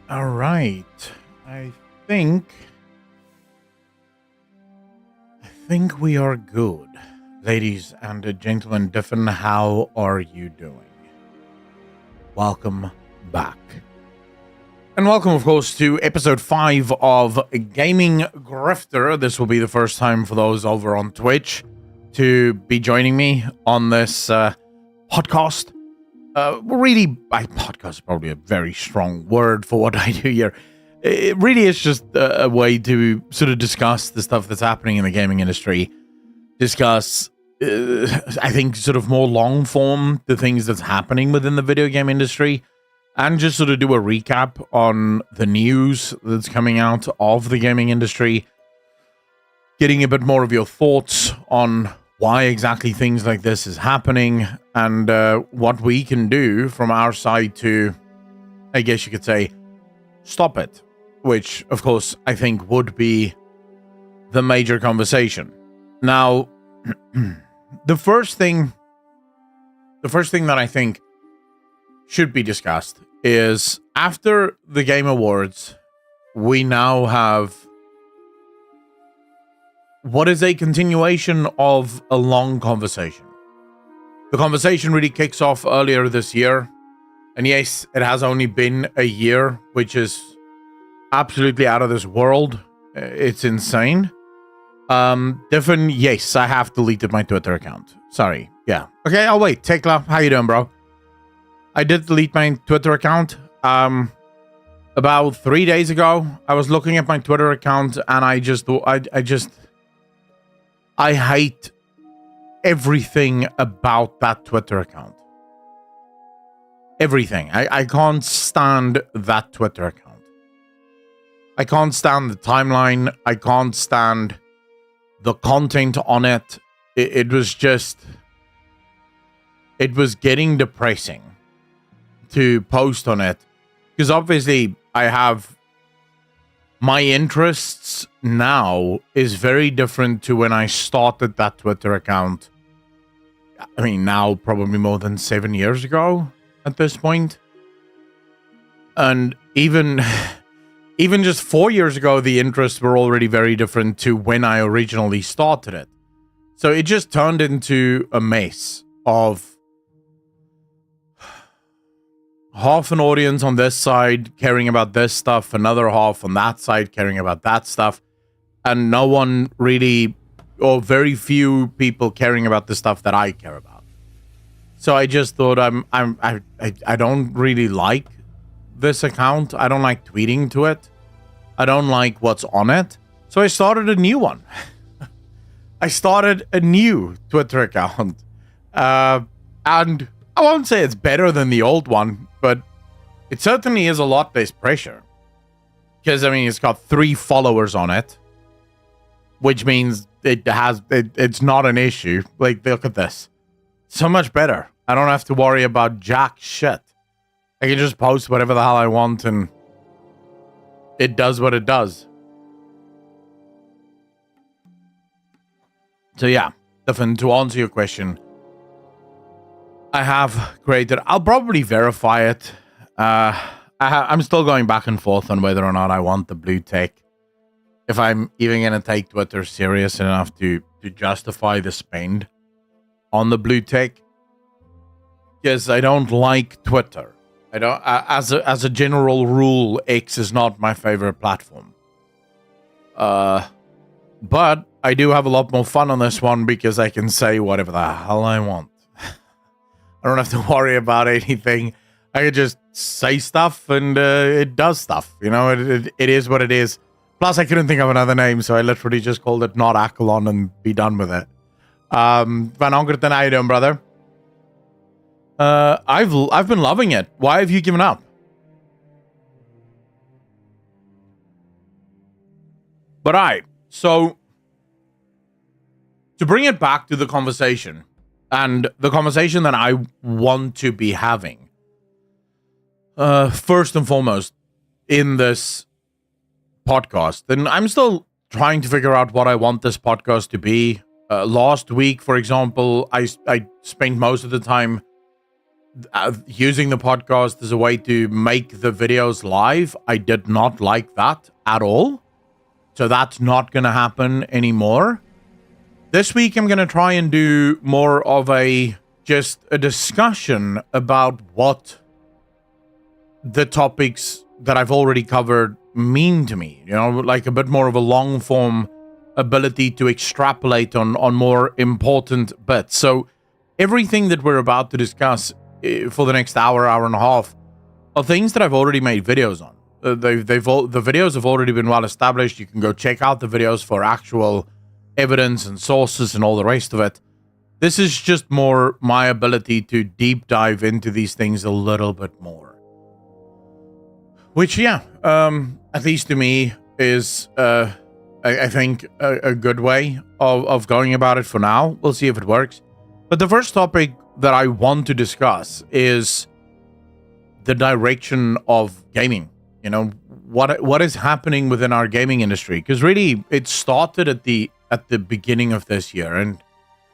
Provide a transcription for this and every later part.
All right. I think we are good. Ladies and gentlemen, Diffin, how are you doing? Welcome back. And welcome, of course, to episode 5 of Gaming Grifter. This will be the first time for those over on Twitch to be joining me on this podcast. Podcast is probably a very strong word for what I do here. It really is just a way to sort of discuss the stuff that's happening in the gaming industry. Discuss, I think, sort of more long form, the things that's happening within the video game industry. And just sort of do a recap on the news that's coming out of the gaming industry. Getting a bit more of your thoughts on why exactly things like this is happening, and what we can do from our side to, I guess you could say, stop it. Which, of course, I think would be the major conversation. Now, the first thing that I think should be discussed is, after the Game Awards, we now have what is a continuation of a long conversation. The conversation really kicks off earlier this year. And yes, it has only been a year, which is absolutely out of this world. It's insane. Different, yes, I have deleted my Twitter account. Sorry. Yeah. Okay, I'll wait. Tekla, how you doing, bro? I did delete my Twitter account. About 3 days ago, I was looking at my Twitter account and I hate everything about that Twitter account. Everything. I can't stand that Twitter account. I can't stand the timeline. I can't stand the content on it. It was getting depressing to post on it. Because obviously I have my interests now is very different to when I started that Twitter account. I mean, now probably more than 7 years ago at this point. And even just 4 years ago, the interests were already very different to when I originally started it. So it just turned into a mess of half an audience on this side caring about this stuff, another half on that side caring about that stuff, and no one really, or very few people caring about the stuff that I care about. So I just thought I don't really like this account. I don't like tweeting to it. I don't like what's on it. So I started a new one. I started a new Twitter account. And I won't say it's better than the old one, but it certainly is a lot less pressure. Because, I mean, it's got 3 followers on it, which means it's not an issue. Like, look at this. So much better. I don't have to worry about jack shit. I can just post whatever the hell I want and it does what it does. So yeah, Stefan, to answer your question, I have created, I'll probably verify it. I'm still going back and forth on whether or not I want the blue tick. If I'm even going to take Twitter serious enough to justify the spend on the blue tick. Because I don't like Twitter. I don't, as a general rule, X is not my favorite platform. But I do have a lot more fun on this one because I can say whatever the hell I want. I don't have to worry about anything. I can just say stuff and it does stuff. You know, it is what it is. Plus, I couldn't think of another name, so I literally just called it Not Akalon and be done with it. Van Ongerton, how you doing, brother? I've been loving it. Why have you given up? But alright, so to bring it back to the conversation, and the conversation that I want to be having, first and foremost, in this podcast, and I'm still trying to figure out what I want this podcast to be. Last week, for example, I spent most of the time using the podcast as a way to make the videos live. I did not like that at all. So that's not going to happen anymore. This week, I'm going to try and do more of just a discussion about what the topics that I've already covered mean to me. You know, like a bit more of a long form ability to extrapolate on more important bits. So everything that we're about to discuss for the next hour and a half are things that I've already made videos on. The videos have already been well established. You can go check out the videos for actual evidence and sources and all the rest of it. This is just more my ability to deep dive into these things a little bit more. Which, yeah, at least to me is, I think, a good way of going about it for now. We'll see if it works. But the first topic that I want to discuss is the direction of gaming. You know, what is happening within our gaming industry? Because really, it started at the beginning of this year, and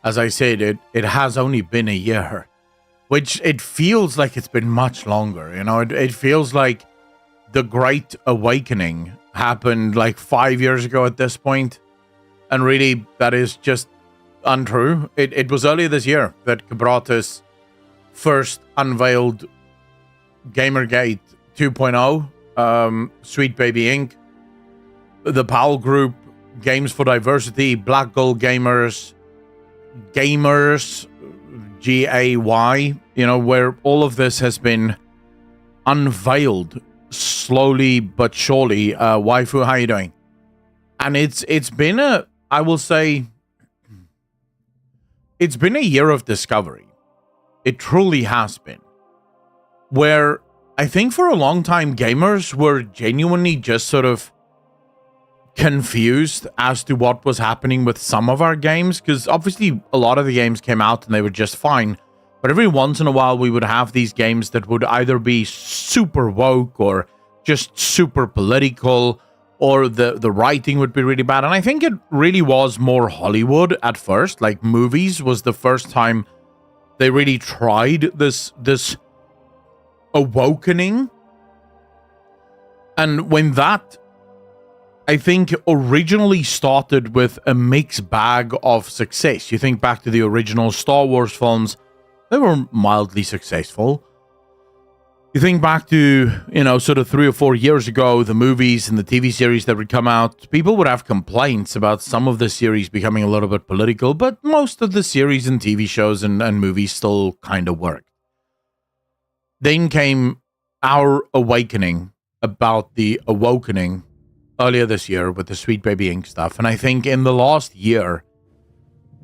as I said, it has only been a year, which it feels like it's been much longer. You know, it feels like the Great Awakening happened like 5 years ago at this point, and really, that is just untrue. It was earlier this year that Cabratis first unveiled Gamergate 2.0. Sweet Baby Inc., the Powell Group, Games for Diversity, Black Gold Gamers, GAY, you know, where all of this has been unveiled slowly but surely. Waifu, how you doing? And it's been I will say, it's been a year of discovery. It truly has been. Where I think for a long time, gamers were genuinely just sort of confused as to what was happening with some of our games, because obviously a lot of the games came out and they were just fine, but every once in a while we would have these games that would either be super woke or just super political, or the writing would be really bad. And I think it really was more Hollywood at first. Like, movies was the first time they really tried this awakening. And when that, I think, originally started with a mixed bag of success. You think back to the original Star Wars films, they were mildly successful. You think back to, you know, sort of 3 or 4 years ago, the movies and the TV series that would come out, people would have complaints about some of the series becoming a little bit political, but most of the series and TV shows and movies still kind of worked. Then came our awakening about the awakening earlier this year with the Sweet Baby Inc. stuff. And I think in the last year,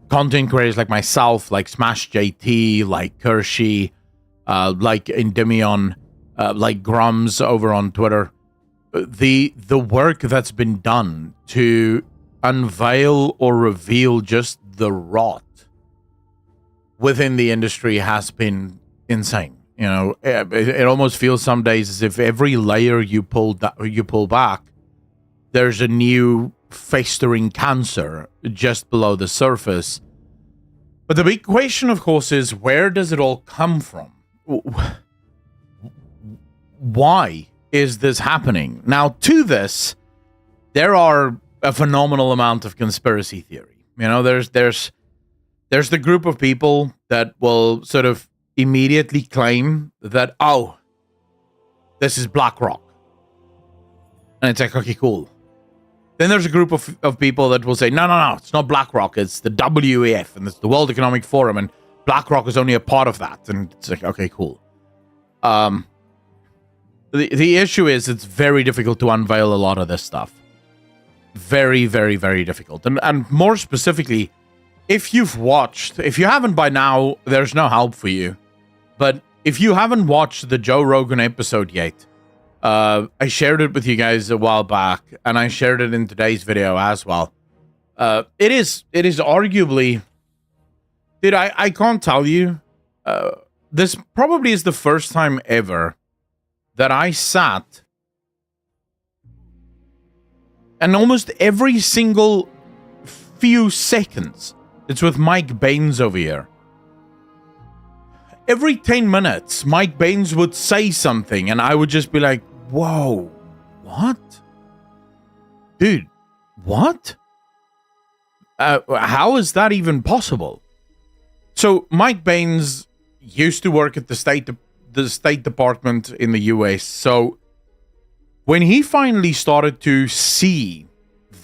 content creators like myself, like Smash JT, like Kershey, like Endymion, like Grums over on Twitter, the work that's been done to unveil or reveal just the rot within the industry has been insane. You know, it almost feels some days as if every layer you pull back, there's a new festering cancer just below the surface. But the big question, of course, is where does it all come from? Why is this happening? Now, to this, there are a phenomenal amount of conspiracy theory. You know, there's the group of people that will sort of immediately claim that, oh, this is BlackRock. And it's like, okay, cool. Then there's a group of people that will say, no, it's not BlackRock, it's the WEF, and it's the World Economic Forum, and BlackRock is only a part of that. And it's like, okay, cool. The issue is it's very difficult to unveil a lot of this stuff. Very, very, very difficult. And more specifically, if you haven't by now, there's no help for you. But if you haven't watched the Joe Rogan episode yet, I shared it with you guys a while back, and I shared it in today's video as well. It is arguably, dude, I can't tell you, this probably is the first time ever that I sat and almost every single few seconds, it's with Mike Baines over here. every 10 minutes, Mike Baines would say something, and I would just be like, whoa, what? Dude, what? How is that even possible? So Mike Baines used to work at the State Department in the US. So when he finally started to see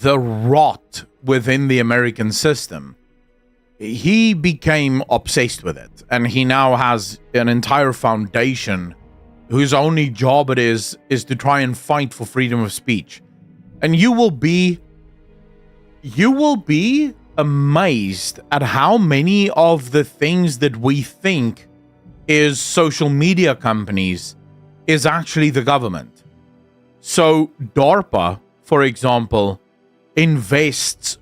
the rot within the American system, he became obsessed with it. And he now has an entire foundation whose only job it is to try and fight for freedom of speech. And you will be amazed at how many of the things that we think is social media companies is actually the government. So DARPA, for example, invests,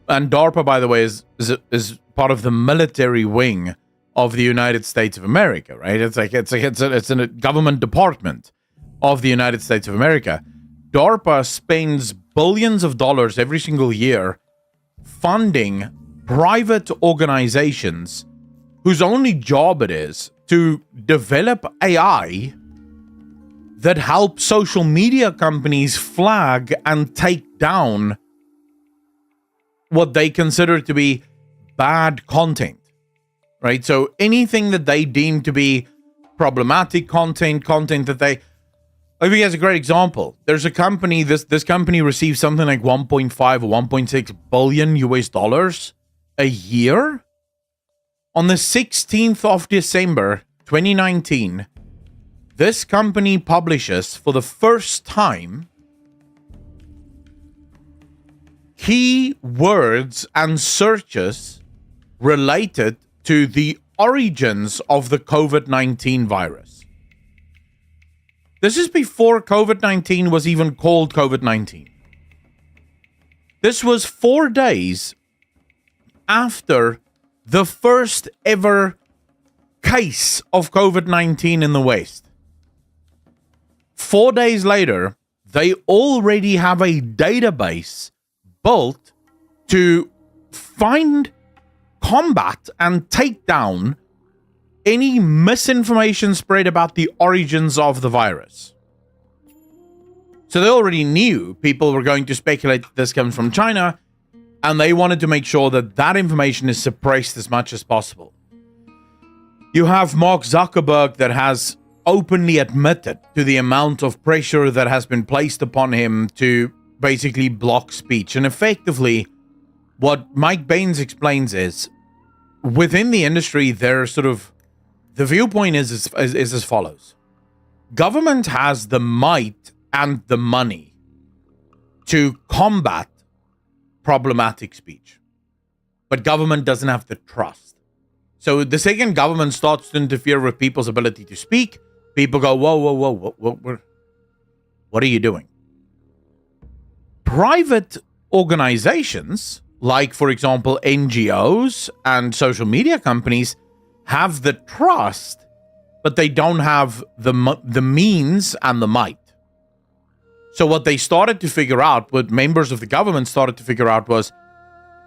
and DARPA, by the way, is part of the military wing of the United States of America, right? It's a government department of the United States of America. DARPA spends billions of dollars every single year funding private organizations whose only job it is to develop AI that help social media companies flag and take down what they consider to be bad content, right? So anything that they deem to be problematic content that they... I think as a great example, there's a company, this company receives something like 1.5 or 1.6 billion US dollars a year. On the 16th of December, 2019, this company publishes for the first time keywords and searches related to the origins of the COVID-19 virus. This is before COVID-19 was even called COVID-19. This was 4 days after the first ever case of COVID-19 in the West. 4 days later, they already have a database built to find, combat, and take down any misinformation spread about the origins of the virus. So they already knew people were going to speculate that this comes from China, and they wanted to make sure that that information is suppressed as much as possible. You have Mark Zuckerberg that has openly admitted to the amount of pressure that has been placed upon him to basically block speech. And effectively, what Mike Baines explains is, within the industry, there's sort of... the viewpoint is as follows. Government has the might and the money to combat problematic speech, but government doesn't have the trust. So the second government starts to interfere with people's ability to speak, people go, whoa, what are you doing? Private organizations, like, for example, NGOs and social media companies, have the trust, but they don't have the means and the might. So what they started to figure out, what members of the government started to figure out was,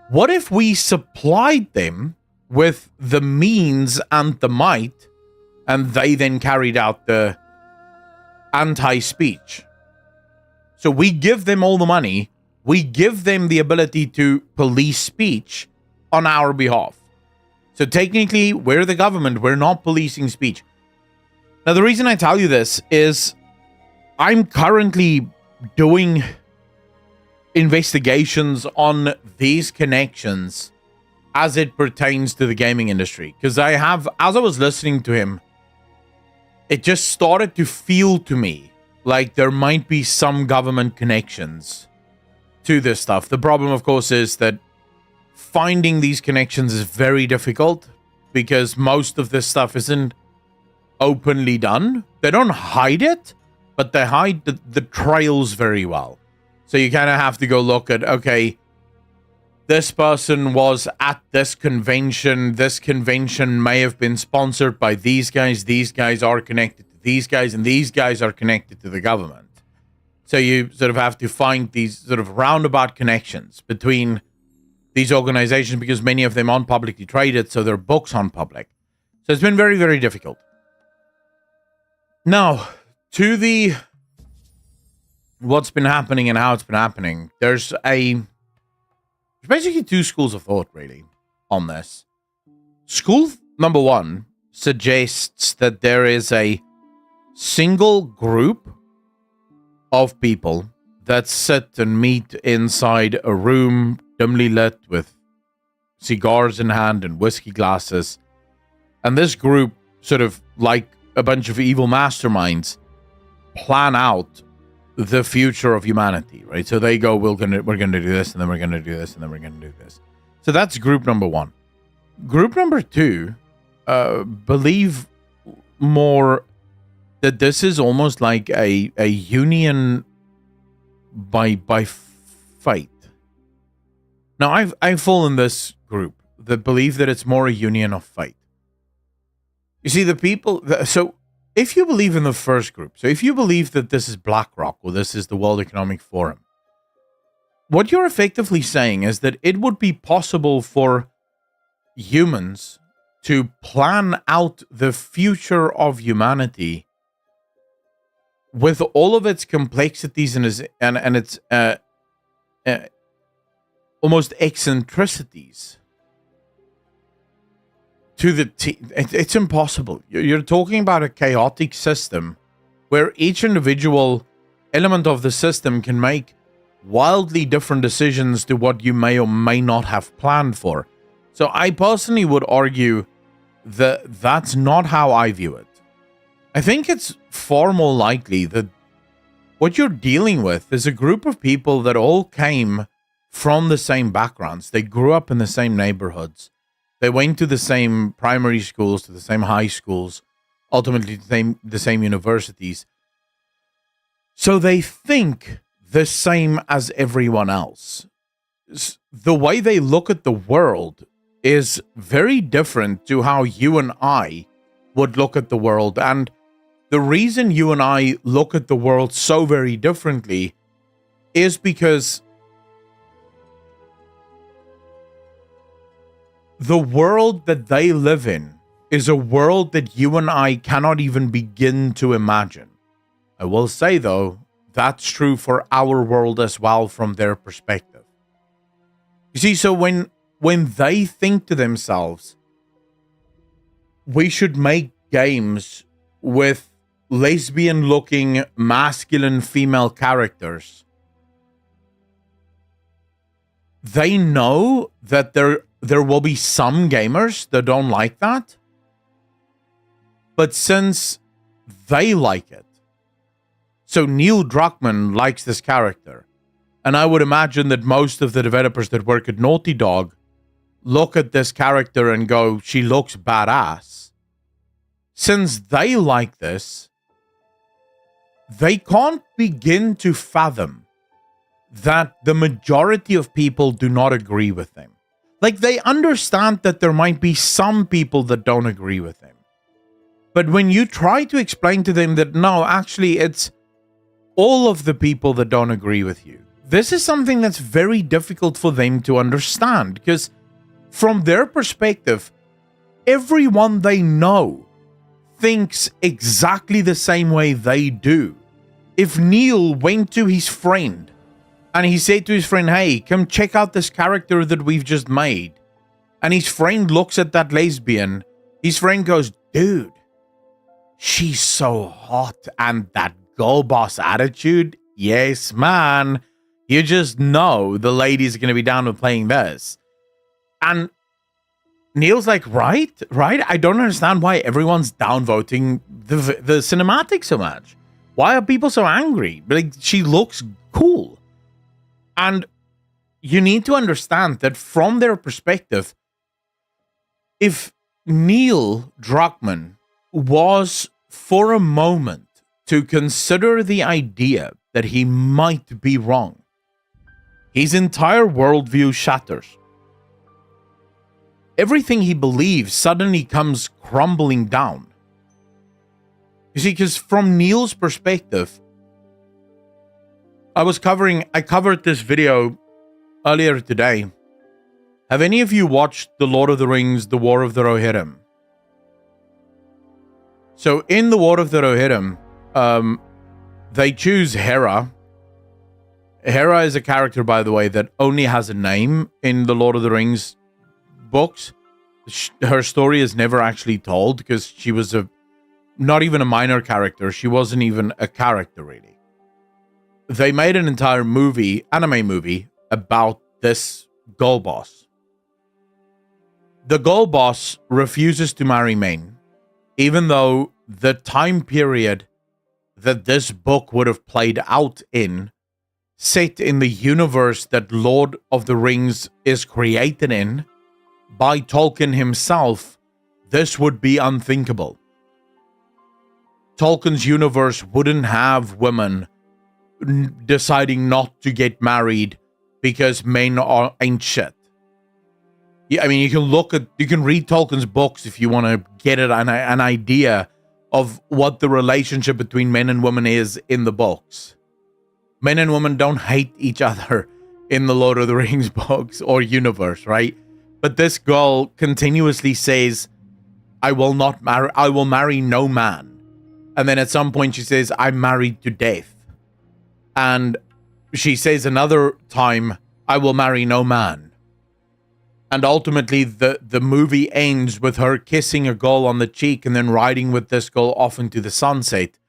what if we supplied them with the means and the might, and they then carried out the anti-speech? So we give them all the money, we give them the ability to police speech on our behalf. So technically, we're the government. We're not policing speech. Now, the reason I tell you this is I'm currently doing investigations on these connections as it pertains to the gaming industry. Because as I was listening to him, it just started to feel to me like there might be some government connections to this stuff. The problem, of course, is that finding these connections is very difficult because most of this stuff isn't openly done. They don't hide it, but they hide the trails very well. So you kind of have to go look at, okay, this person was at this convention. This convention may have been sponsored by these guys. These guys are connected to these guys, and these guys are connected to the government. So you sort of have to find these sort of roundabout connections between these organizations, because many of them aren't publicly traded, so their books aren't public. So it's been very, very difficult. Now, to the what's been happening and how it's been happening, there's basically two schools of thought, really, on this. School number one suggests that there is a single group of people that sit and meet inside a room dimly lit with cigars in hand and whiskey glasses. And this group, sort of like a bunch of evil masterminds, plan out the future of humanity, right? So they go, we're gonna do this, and then we're gonna do this, and then we're gonna do this. So that's group number one. Group number two believe more that this is almost like a union by fate. Now, I fall in this group that believe that it's more a union of fate. You see, the people. So, if you believe in the first group, so if you believe that this is BlackRock or this is the World Economic Forum, what you're effectively saying is that it would be possible for humans to plan out the future of humanity with all of its complexities and its almost eccentricities. It's impossible. You're talking about a chaotic system where each individual element of the system can make wildly different decisions to what you may or may not have planned for. So I personally would argue that that's not how I view it. I think it's far more likely that what you're dealing with is a group of people that all came from the same backgrounds. They grew up in the same neighborhoods. They went to the same primary schools, to the same high schools, ultimately the same universities. So they think the same as everyone else. The way they look at the world is very different to how you and I would look at the world. And the reason you and I look at the world so very differently is because the world that they live in is a world that you and I cannot even begin to imagine. I will say, though, that's true for our world as well from their perspective. You see, so when they think to themselves, we should make games with lesbian-looking masculine female characters, they know that there will be some gamers that don't like that. But since they like it, so Neil Druckmann likes this character, and I would imagine that most of the developers that work at Naughty Dog look at this character and go, she looks badass. Since they like this, they can't begin to fathom that the majority of people do not agree with them. Like, they understand that there might be some people that don't agree with them. But when you try to explain to them that, no, actually, it's all of the people that don't agree with you, this is something that's very difficult for them to understand, because from their perspective, everyone they know thinks exactly the same way they do. If Neil went to his friend and he said to his friend, hey, come check out this character that we've just made, and his friend looks at that lesbian, his friend goes, dude, she's so hot, and that girl boss attitude, yes, man, you just know the lady's going to be down with playing this. And Neil's like, right? I don't understand why everyone's downvoting the cinematic so much. Why are people so angry? Like, she looks cool. And you need to understand that from their perspective, if Neil Druckmann was for a moment to consider the idea that he might be wrong, his entire worldview shatters. Everything he believes suddenly comes crumbling down. You see, because from Neil's perspective, I covered this video earlier today. Have any of you watched The Lord of the Rings, The War of the Rohirrim? So in the War of the Rohirrim, they choose Hera. Hera is a character, by the way, that only has a name in the Lord of the Rings books. Her story is never actually told because she was not even a minor character. She wasn't even a character, really. They made an entire anime movie, about this girl boss. The girl boss refuses to marry men, even though the time period that this book would have played out in, set in the universe that Lord of the Rings is created in, by Tolkien himself, this would be unthinkable. Tolkien's universe wouldn't have women deciding not to get married because men ain't shit. Yeah, I mean, you can read Tolkien's books if you want to get an idea of what the relationship between men and women is in the books. Men and women don't hate each other in the Lord of the Rings books or universe, right? But this girl continuously says, I will marry no man. And then at some point she says, I'm married to death. And she says another time, I will marry no man. And ultimately the movie ends with her kissing a girl on the cheek and then riding with this girl off into the sunset.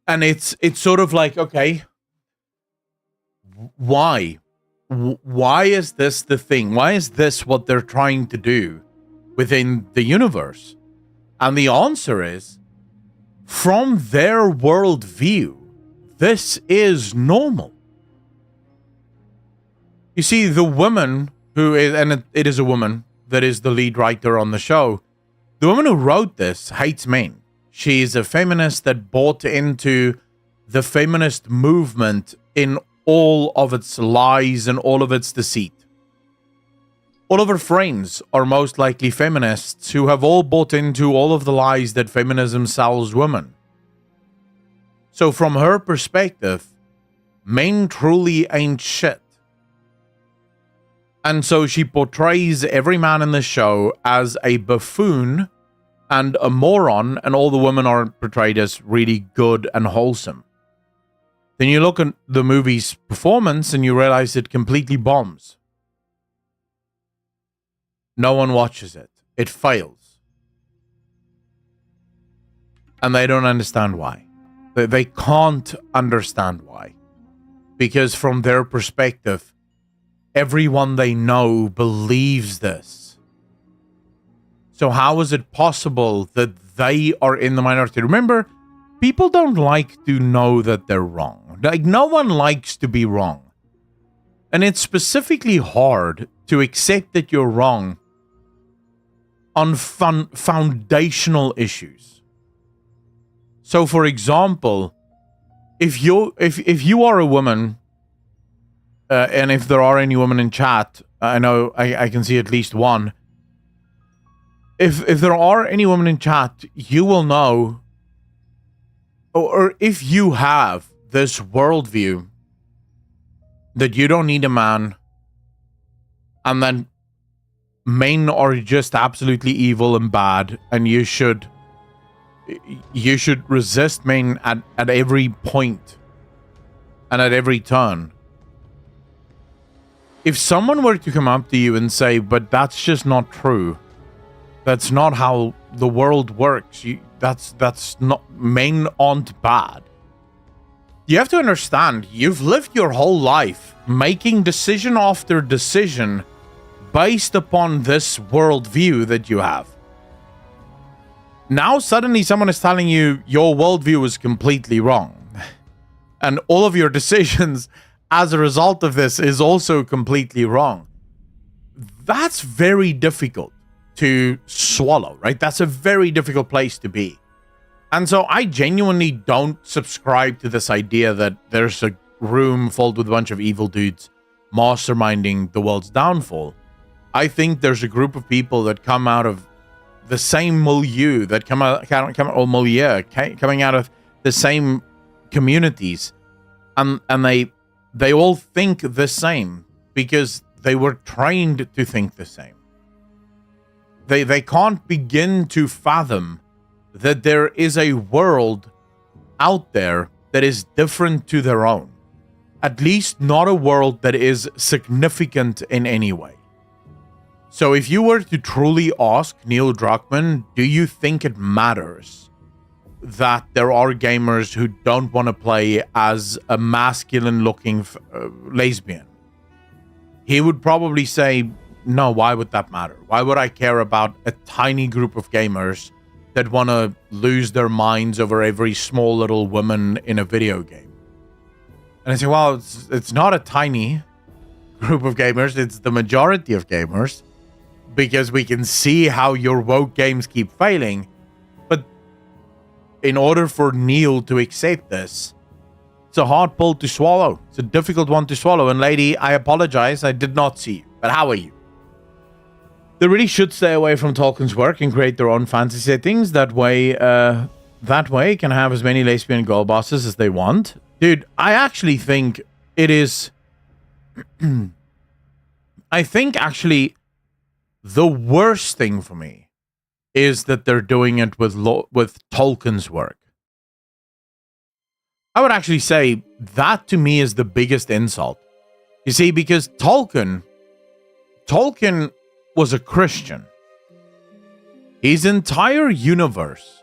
And it's sort of like, okay, why? Why is this the thing? Why is this what they're trying to do within the universe? And the answer is, from their worldview, this is normal. You see, the woman who is, and it is a woman that is the lead writer on the show, the woman who wrote this hates men. She is a feminist that bought into the feminist movement in all of its lies and all of its deceit. All of her friends are most likely feminists who have all bought into all of the lies that feminism sells women. So from her perspective, men truly ain't shit. And so she portrays every man in the show as a buffoon and a moron, and all the women are portrayed as really good and wholesome. Then you look at the movie's performance and you realize it completely bombs. No one watches it. It fails. And they don't understand why. They can't understand why. Because from their perspective, everyone they know believes this. So how is it possible that they are in the minority? Remember, people don't like to know that they're wrong. Like, no one likes to be wrong. And it's specifically hard to accept that you're wrong on foundational issues. So, for example, if you are a woman, and if there are any women in chat, I know I can see at least one. If there are any women in chat, you will know, or if you have this worldview that you don't need a man, and then men are just absolutely evil and bad, and you should resist men at every point and at every turn. If someone were to come up to you and say, but that's just not true, that's not how the world works, that's not, men aren't bad. You have to understand, you've lived your whole life making decision after decision based upon this worldview that you have. Now suddenly someone is telling you your worldview is completely wrong. And all of your decisions as a result of this is also completely wrong. That's very difficult to swallow, right? That's a very difficult place to be. And so I genuinely don't subscribe to this idea that there's a room filled with a bunch of evil dudes masterminding the world's downfall. I think there's a group of people that come out of the same milieu, that coming out of the same communities, and they all think the same because they were trained to think the same. They can't begin to fathom that there is a world out there that is different to their own. At least not a world that is significant in any way. So if you were to truly ask Neil Druckmann, do you think it matters that there are gamers who don't want to play as a masculine-looking lesbian? He would probably say, no, why would that matter? Why would I care about a tiny group of gamers that want to lose their minds over every small little woman in a video game? And I say, well, it's not a tiny group of gamers, it's the majority of gamers, because we can see how your woke games keep failing. But in order for Neil to accept this, it's a hard pill to swallow. It's a difficult one to swallow. And lady, I apologize, I did not see you. But how are you? They really should stay away from Tolkien's work and create their own fantasy settings. That way can have as many lesbian girl bosses as they want. Dude, I actually think it is... I think actually the worst thing for me is that they're doing it with Tolkien's work. I would actually say that to me is the biggest insult. You see, because Tolkien was a Christian. His entire universe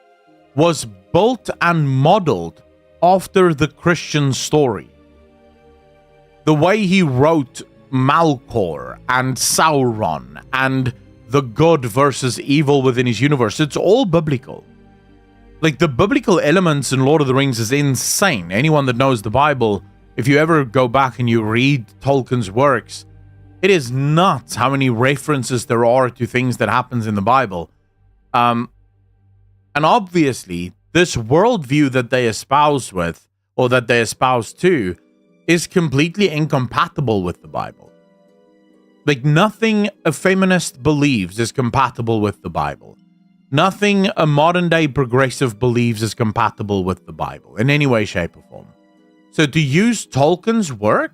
was built and modeled after the Christian story. The way he wrote Malkor and Sauron and the good versus evil within his universe, it's all biblical. Like, the biblical elements in Lord of the Rings is insane. Anyone that knows the Bible, if you ever go back and you read Tolkien's works, it is nuts how many references there are to things that happens in the Bible. And obviously, this worldview that they espouse with, or that they espouse to, is completely incompatible with the Bible. Like, nothing a feminist believes is compatible with the Bible. Nothing a modern-day progressive believes is compatible with the Bible in any way, shape, or form. So to use Tolkien's work,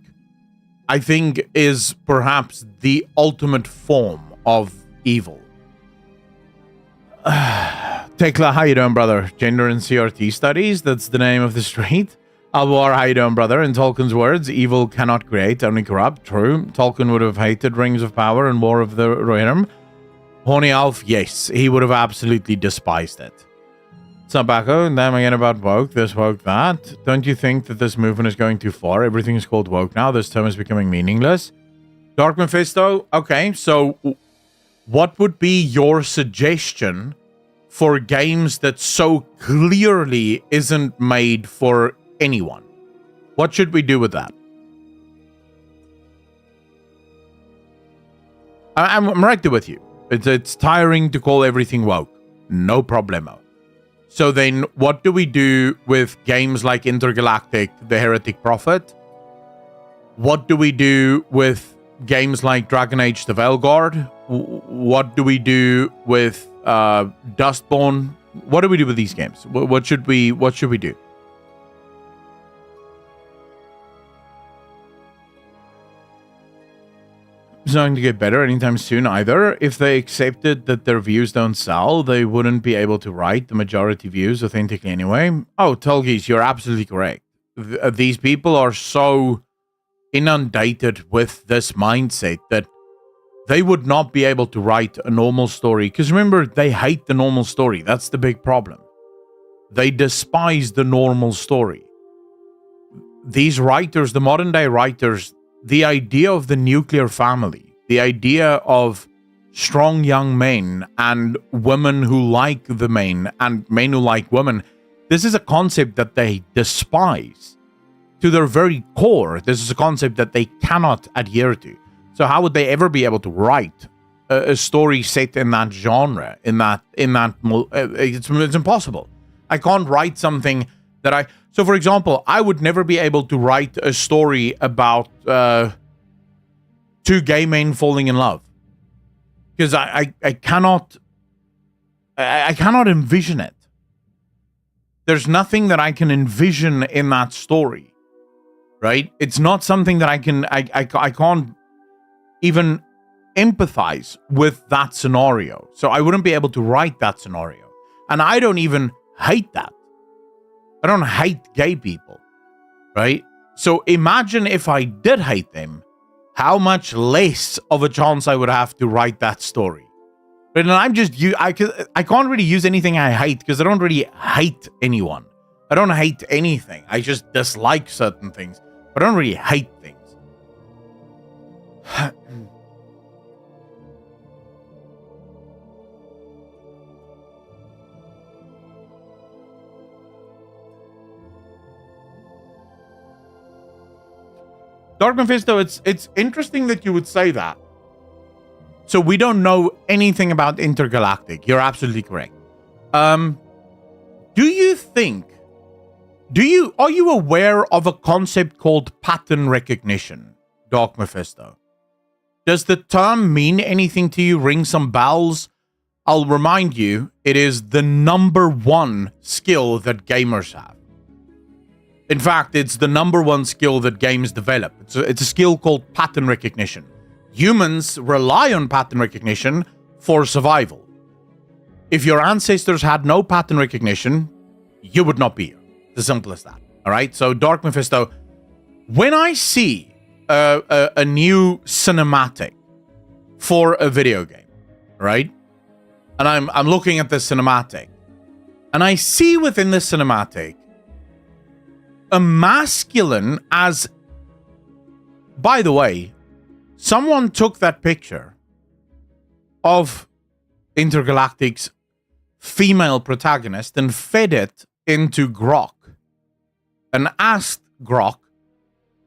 I think, is perhaps the ultimate form of evil. Tekla, how you doing, brother? Gender and CRT studies, that's the name of the street. Alvar, how you doing, brother? In Tolkien's words, evil cannot create, only corrupt. True. Tolkien would have hated Rings of Power and War of the Rohirrim. Horny Alf, yes, he would have absolutely despised it. Sabako, and then again about woke, this, woke, that. Don't you think that this movement is going too far? Everything is called woke now. This term is becoming meaningless. Dark Mephisto, okay, so what would be your suggestion for games that so clearly isn't made for anyone? What should we do with that? I'm right there with you. It's tiring to call everything woke. No problemo. So then what do we do with games like Intergalactic, The Heretic Prophet? What do we do with games like Dragon Age The Veilguard? What do we do with Dustborn? What do we do with these games? What should we do? It's not going to get better anytime soon either. If they accepted that their views don't sell, they wouldn't be able to write the majority views authentically anyway. Oh, Tolgis, you're absolutely correct. These people are so inundated with this mindset that they would not be able to write a normal story. Because remember, they hate the normal story. That's the big problem. They despise the normal story. These writers, the modern day writers, the idea of the nuclear family, the idea of strong young men and women who like the men and men who like women, this is a concept that they despise. To their very core, this is a concept that they cannot adhere to. So how would they ever be able to write a story set in that genre, it's impossible. I can't write something that so for example, I would never be able to write a story about two gay men falling in love. Because I cannot envision it. There's nothing that I can envision in that story. Right? It's not something that I can't even empathize with that scenario. So I wouldn't be able to write that scenario. And I don't even hate that. I don't hate gay people, right? So imagine if I did hate them, how much less of a chance I would have to write that story. But I'm just, I can't really use anything I hate because I don't really hate anyone. I don't hate anything. I just dislike certain things, but I don't really hate things. Dark Mephisto, it's interesting that you would say that. So we don't know anything about Intergalactic. You're absolutely correct. Are you aware of a concept called pattern recognition, Dark Mephisto? Does the term mean anything to you? Ring some bells? I'll remind you, it is the number one skill that gamers have. In fact, it's the number one skill that games develop. It's a skill called pattern recognition. Humans rely on pattern recognition for survival. If your ancestors had no pattern recognition, you would not be here. It's as simple as that. All right? So, Dark Mephisto, when I see a new cinematic for a video game, right? And I'm looking at the cinematic, and I see within the cinematic a masculine as... By the way, someone took that picture of Intergalactic's female protagonist and fed it into Grok and asked Grok,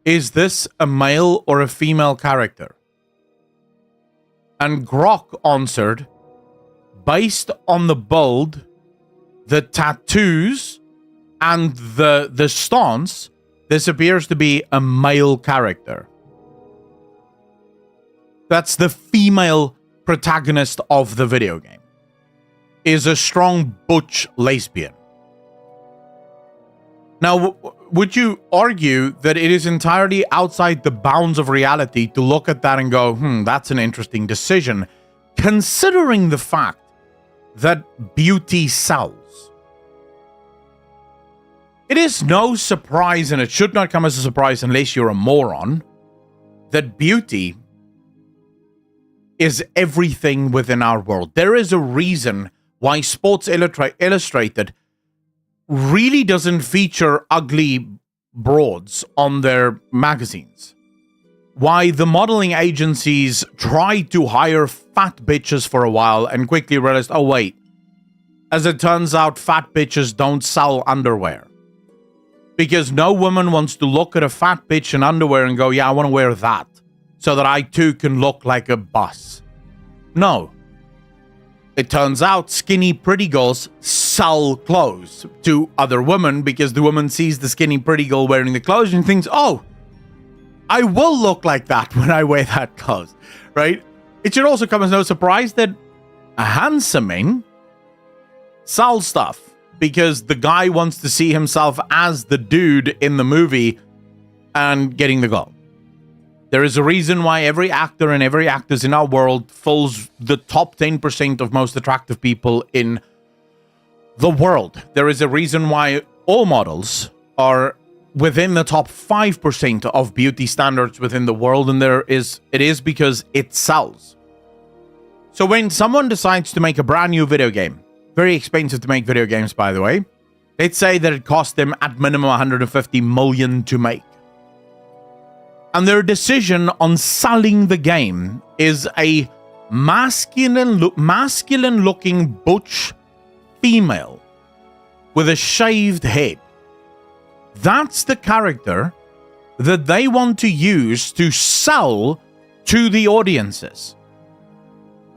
is this a male or a female character? And Grok answered, based on the build, the tattoos, and the stance, this appears to be a male character. That's the female protagonist of the video game. Is a strong butch lesbian. Now, would you argue that it is entirely outside the bounds of reality to look at that and go, that's an interesting decision, considering the fact that beauty sells? It is no surprise, and it should not come as a surprise unless you're a moron, that beauty is everything within our world. There is a reason why Sports Illustrated really doesn't feature ugly broads on their magazines. Why the modeling agencies tried to hire fat bitches for a while and quickly realized, oh wait, as it turns out, fat bitches don't sell underwear. Because no woman wants to look at a fat bitch in underwear and go, yeah, I want to wear that so that I too can look like a boss. No. It turns out skinny pretty girls sell clothes to other women because the woman sees the skinny pretty girl wearing the clothes and thinks, oh, I will look like that when I wear that clothes, right? It should also come as no surprise that a handsome man sells stuff. Because the guy wants to see himself as the dude in the movie and getting the girl. There is a reason why every actor and every actress in our world fills the top 10% of most attractive people in the world. There is a reason why all models are within the top 5% of beauty standards within the world, and it is because it sells. So when someone decides to make a brand new video game, very expensive to make video games, by the way. Let's say that it cost them at minimum 150 million to make. And their decision on selling the game is a masculine-looking butch female with a shaved head. That's the character that they want to use to sell to the audiences.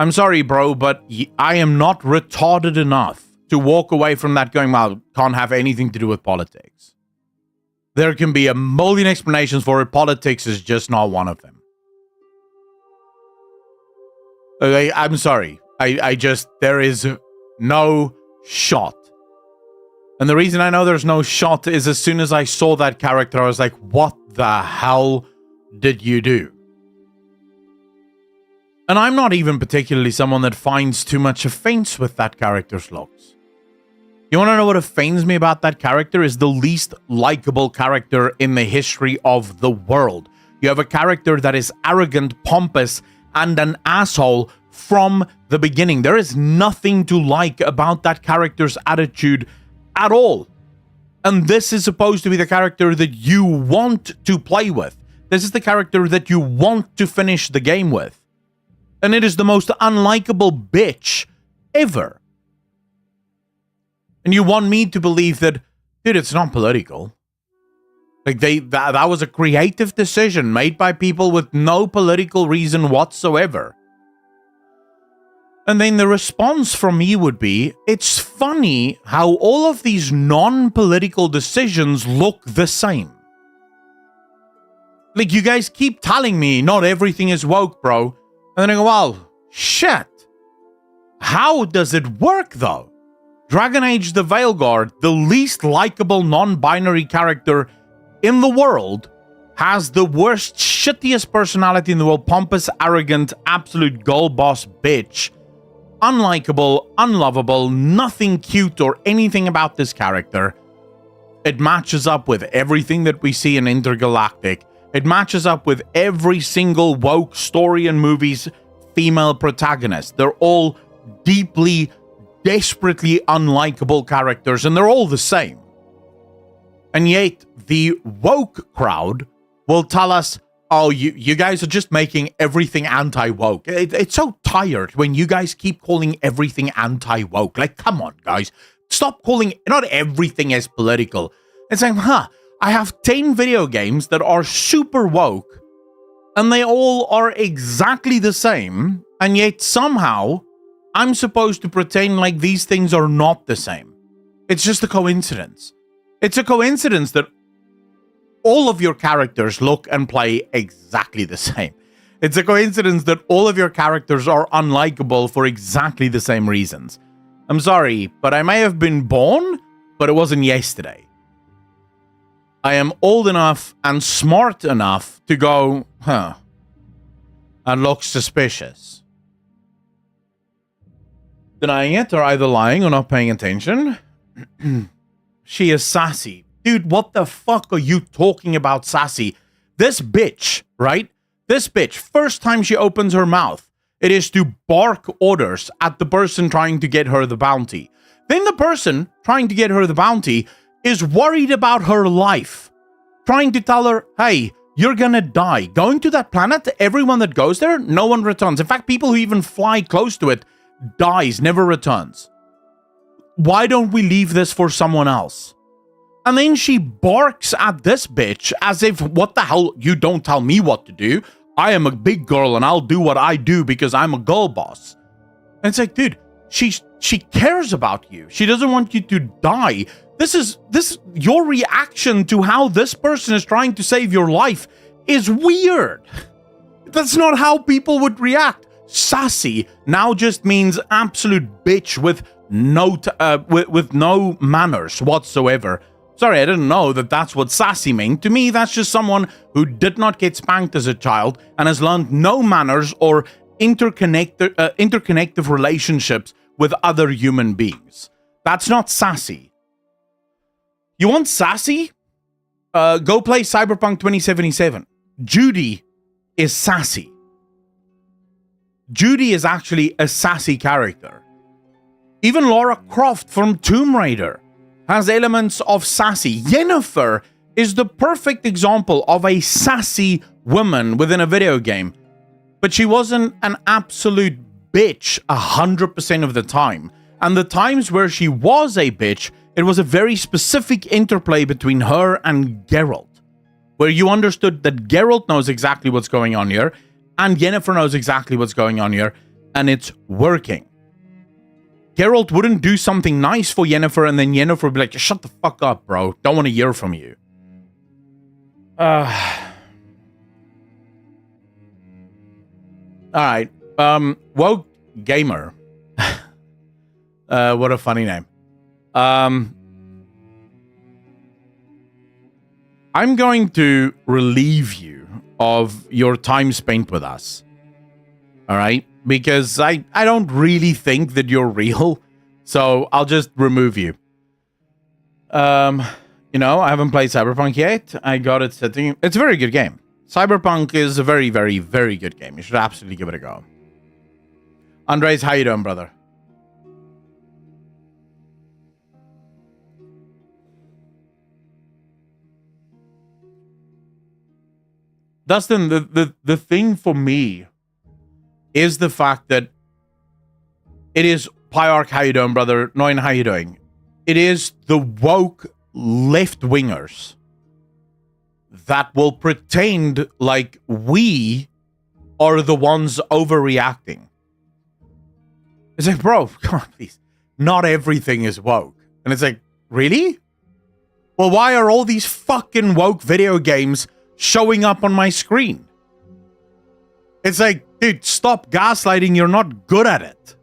I'm sorry, bro, but I am not retarded enough to walk away from that going, well, can't have anything to do with politics. There can be a million explanations for it. Politics is just not one of them. Okay, I'm sorry. There is no shot. And the reason I know there's no shot is as soon as I saw that character, I was like, what the hell did you do? And I'm not even particularly someone that finds too much offense with that character's looks. You want to know what offends me about that character? Is the least likable character in the history of the world. You have a character that is arrogant, pompous, and an asshole from the beginning. There is nothing to like about that character's attitude at all. And this is supposed to be the character that you want to play with. This is the character that you want to finish the game with. And it is the most unlikable bitch ever. And you want me to believe that, dude, it's not political. Like, that was a creative decision made by people with no political reason whatsoever. And then the response from me would be, it's funny how all of these non-political decisions look the same. Like, you guys keep telling me not everything is woke, bro. And then I go, well, shit. How does it work, though? Dragon Age the Veilguard, the least likable non-binary character in the world, has the worst, shittiest personality in the world. Pompous, arrogant, absolute girl boss bitch. Unlikable, unlovable, nothing cute or anything about this character. It matches up with everything that we see in Intergalactic. It matches up with every single woke story and movie's female protagonist. They're all deeply, desperately unlikable characters, and they're all the same. And yet, the woke crowd will tell us, oh, you guys are just making everything anti-woke. It's so tired when you guys keep calling everything anti-woke. Like, come on, guys. Stop calling, not everything is political. It's like, I have 10 video games that are super woke, and they all are exactly the same, and yet somehow I'm supposed to pretend like these things are not the same. It's just a coincidence. It's a coincidence that all of your characters look and play exactly the same. It's a coincidence that all of your characters are unlikable for exactly the same reasons. I'm sorry, but I may have been born, but it wasn't yesterday. I am old enough and smart enough to go, and look suspicious. Denying it or either lying or not paying attention. She is sassy. Dude, what the fuck are you talking about, sassy? This bitch, right? This bitch, first time she opens her mouth, it is to bark orders at the person trying to get her the bounty. Then the person trying to get her the bounty is worried about her life. Trying to tell her, hey, you're gonna die. Going to that planet, everyone that goes there, no one returns. In fact, people who even fly close to it dies, never returns. Why don't we leave this for someone else? And then she barks at this bitch as if, what the hell, you don't tell me what to do. I am a big girl and I'll do what I do because I'm a girl boss. And it's like, dude, she cares about you. She doesn't want you to die. This your reaction to how this person is trying to save your life is weird. That's not how people would react. Sassy now just means absolute bitch with no manners whatsoever. Sorry, I didn't know that that's what sassy meant. To me, that's just someone who did not get spanked as a child and has learned no manners or interconnective relationships with other human beings. That's not sassy. You want sassy? Go play Cyberpunk 2077. Judy is sassy. Judy is actually a sassy character. Even Lara Croft from Tomb Raider has elements of sassy. Yennefer is the perfect example of a sassy woman within a video game. But she wasn't an absolute bitch 100% of the time. And the times where she was a bitch, it was a very specific interplay between her and Geralt, where you understood that Geralt knows exactly what's going on here, and Yennefer knows exactly what's going on here, and it's working. Geralt wouldn't do something nice for Yennefer, and then Yennefer would be like, shut the fuck up, bro. Don't want to hear from you. Alright. Woke Gamer. What a funny name. I'm going to relieve you of your time spent with us. Alright? Because I don't really think that you're real. So I'll just remove you. You know, I haven't played Cyberpunk yet. I got it sitting. It's a very good game. Cyberpunk is a very, very, very good game. You should absolutely give it a go. Andres, how you doing, brother? Dustin, the thing for me is the fact that it is Pyarch, how you doing, brother? Noin, how you doing? It is the woke left-wingers that will pretend like we are the ones overreacting. It's like, bro, come on, please. Not everything is woke. And it's like, really? Well, why are all these fucking woke video games showing up on my screen? It's like, dude, stop gaslighting. You're not good at it.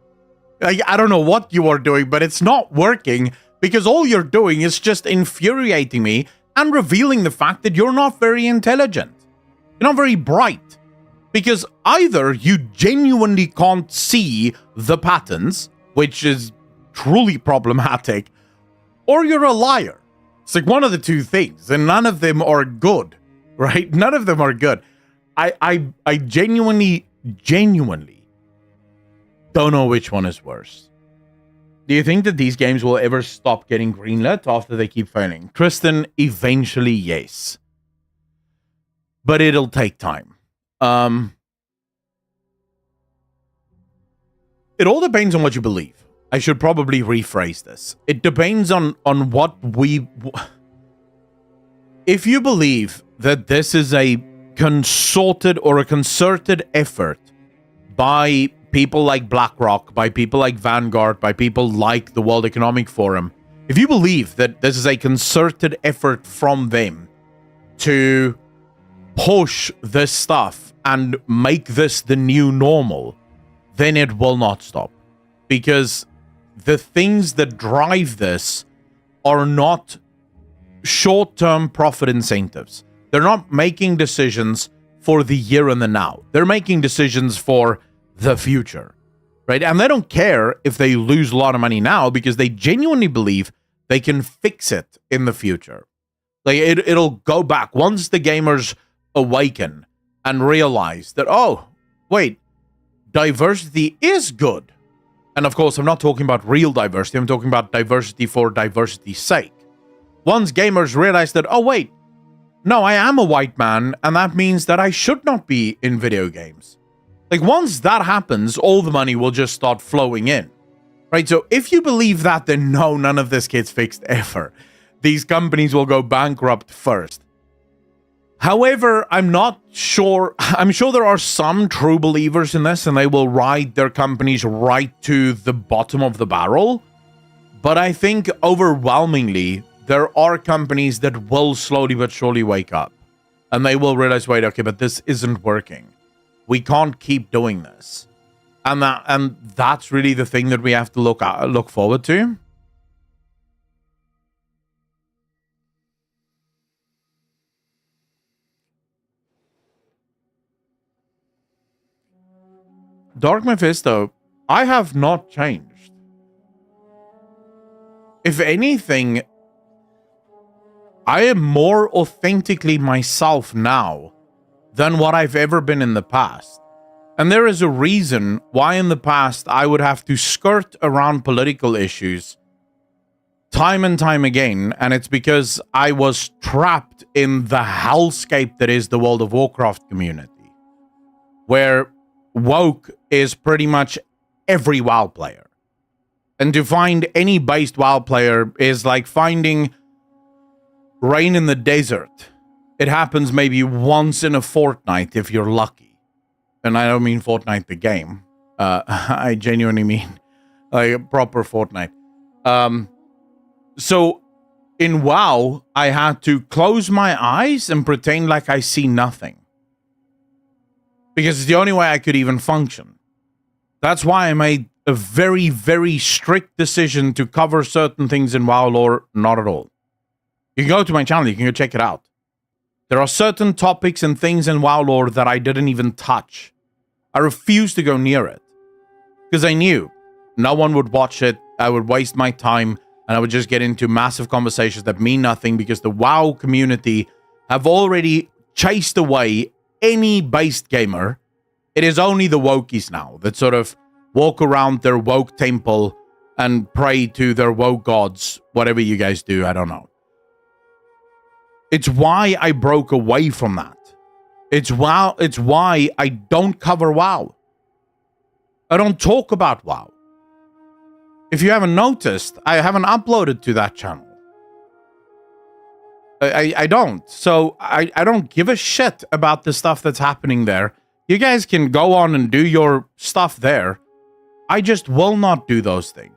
Like, I don't know what you are doing, but it's not working because all you're doing is just infuriating me and revealing the fact that you're not very intelligent. You're not very bright. Because either you genuinely can't see the patterns, which is truly problematic, or you're a liar. It's like one of the two things, and none of them are good, right? None of them are good. I genuinely don't know which one is worse. Do you think that these games will ever stop getting greenlit after they keep failing? Tristan, eventually, yes. But it'll take time. It all depends on what you believe. I should probably rephrase this. It depends on what we... If you believe that this is a concerted effort by people like BlackRock, by people like Vanguard, by people like the World Economic Forum, if you believe that this is a concerted effort from them to push this stuff and make this the new normal, then it will not stop. Because the things that drive this are not short-term profit incentives. They're not making decisions for the here and the now. They're making decisions for the future, right? And they don't care if they lose a lot of money now because they genuinely believe they can fix it in the future. Like it'll go back once the gamers awaken and realize that, oh, wait, diversity is good. And of course, I'm not talking about real diversity. I'm talking about diversity for diversity's sake. Once gamers realize that, oh, wait, no, I am a white man, and that means that I should not be in video games. Like, once that happens, all the money will just start flowing in, right? So if you believe that, then no, none of this gets fixed ever. These companies will go bankrupt first. However, I'm not sure. I'm sure there are some true believers in this, and they will ride their companies right to the bottom of the barrel. But I think overwhelmingly, there are companies that will slowly but surely wake up. And they will realize, wait, okay, but this isn't working. We can't keep doing this. And that's really the thing that we have to look forward to. Dark Mephisto, I have not changed. If anything, I am more authentically myself now than what I've ever been in the past. And there is a reason why in the past I would have to skirt around political issues time and time again, and it's because I was trapped in the hellscape that is the World of Warcraft community, where woke is pretty much every WoW player. And to find any based WoW player is like finding rain in the desert. It happens maybe once in a fortnight if you're lucky. And I don't mean Fortnite the game. I genuinely mean like a proper Fortnite. So in WoW, I had to close my eyes and pretend like I see nothing. Because it's the only way I could even function. That's why I made a very, very strict decision to cover certain things in WoW lore, not at all. You can go to my channel, you can go check it out. There are certain topics and things in WoW lore that I didn't even touch. I refused to go near it. Because I knew no one would watch it, I would waste my time, And I would just get into massive conversations that mean nothing because the WoW community have already chased away any based gamer. It is only the wokies now that sort of walk around their woke temple and pray to their woke gods, whatever you guys do, I don't know. It's why I broke away from that. It's why I don't cover WoW. I don't talk about WoW. If you haven't noticed, I haven't uploaded to that channel. I don't. So I don't give a shit about the stuff that's happening there. You guys can go on and do your stuff there. I just will not do those things.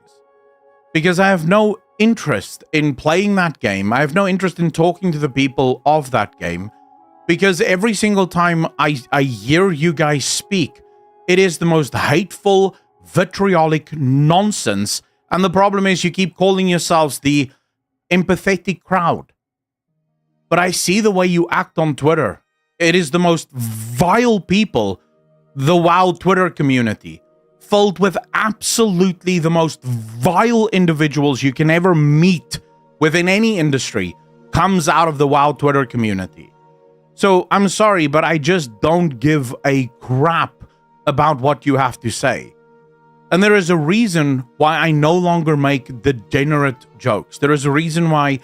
Because I have no interest in playing that game. I have no interest in talking to the people of that game. Because every single time I hear you guys speak, it is the most hateful, vitriolic nonsense. And the problem is you keep calling yourselves the empathetic crowd. But I see the way you act on Twitter. It is the most vile people, the WoW Twitter community, filled with absolutely the most vile individuals you can ever meet within any industry, comes out of the WoW Twitter community. So I'm sorry, but I just don't give a crap about what you have to say. And there is a reason why I no longer make degenerate jokes. There is a reason why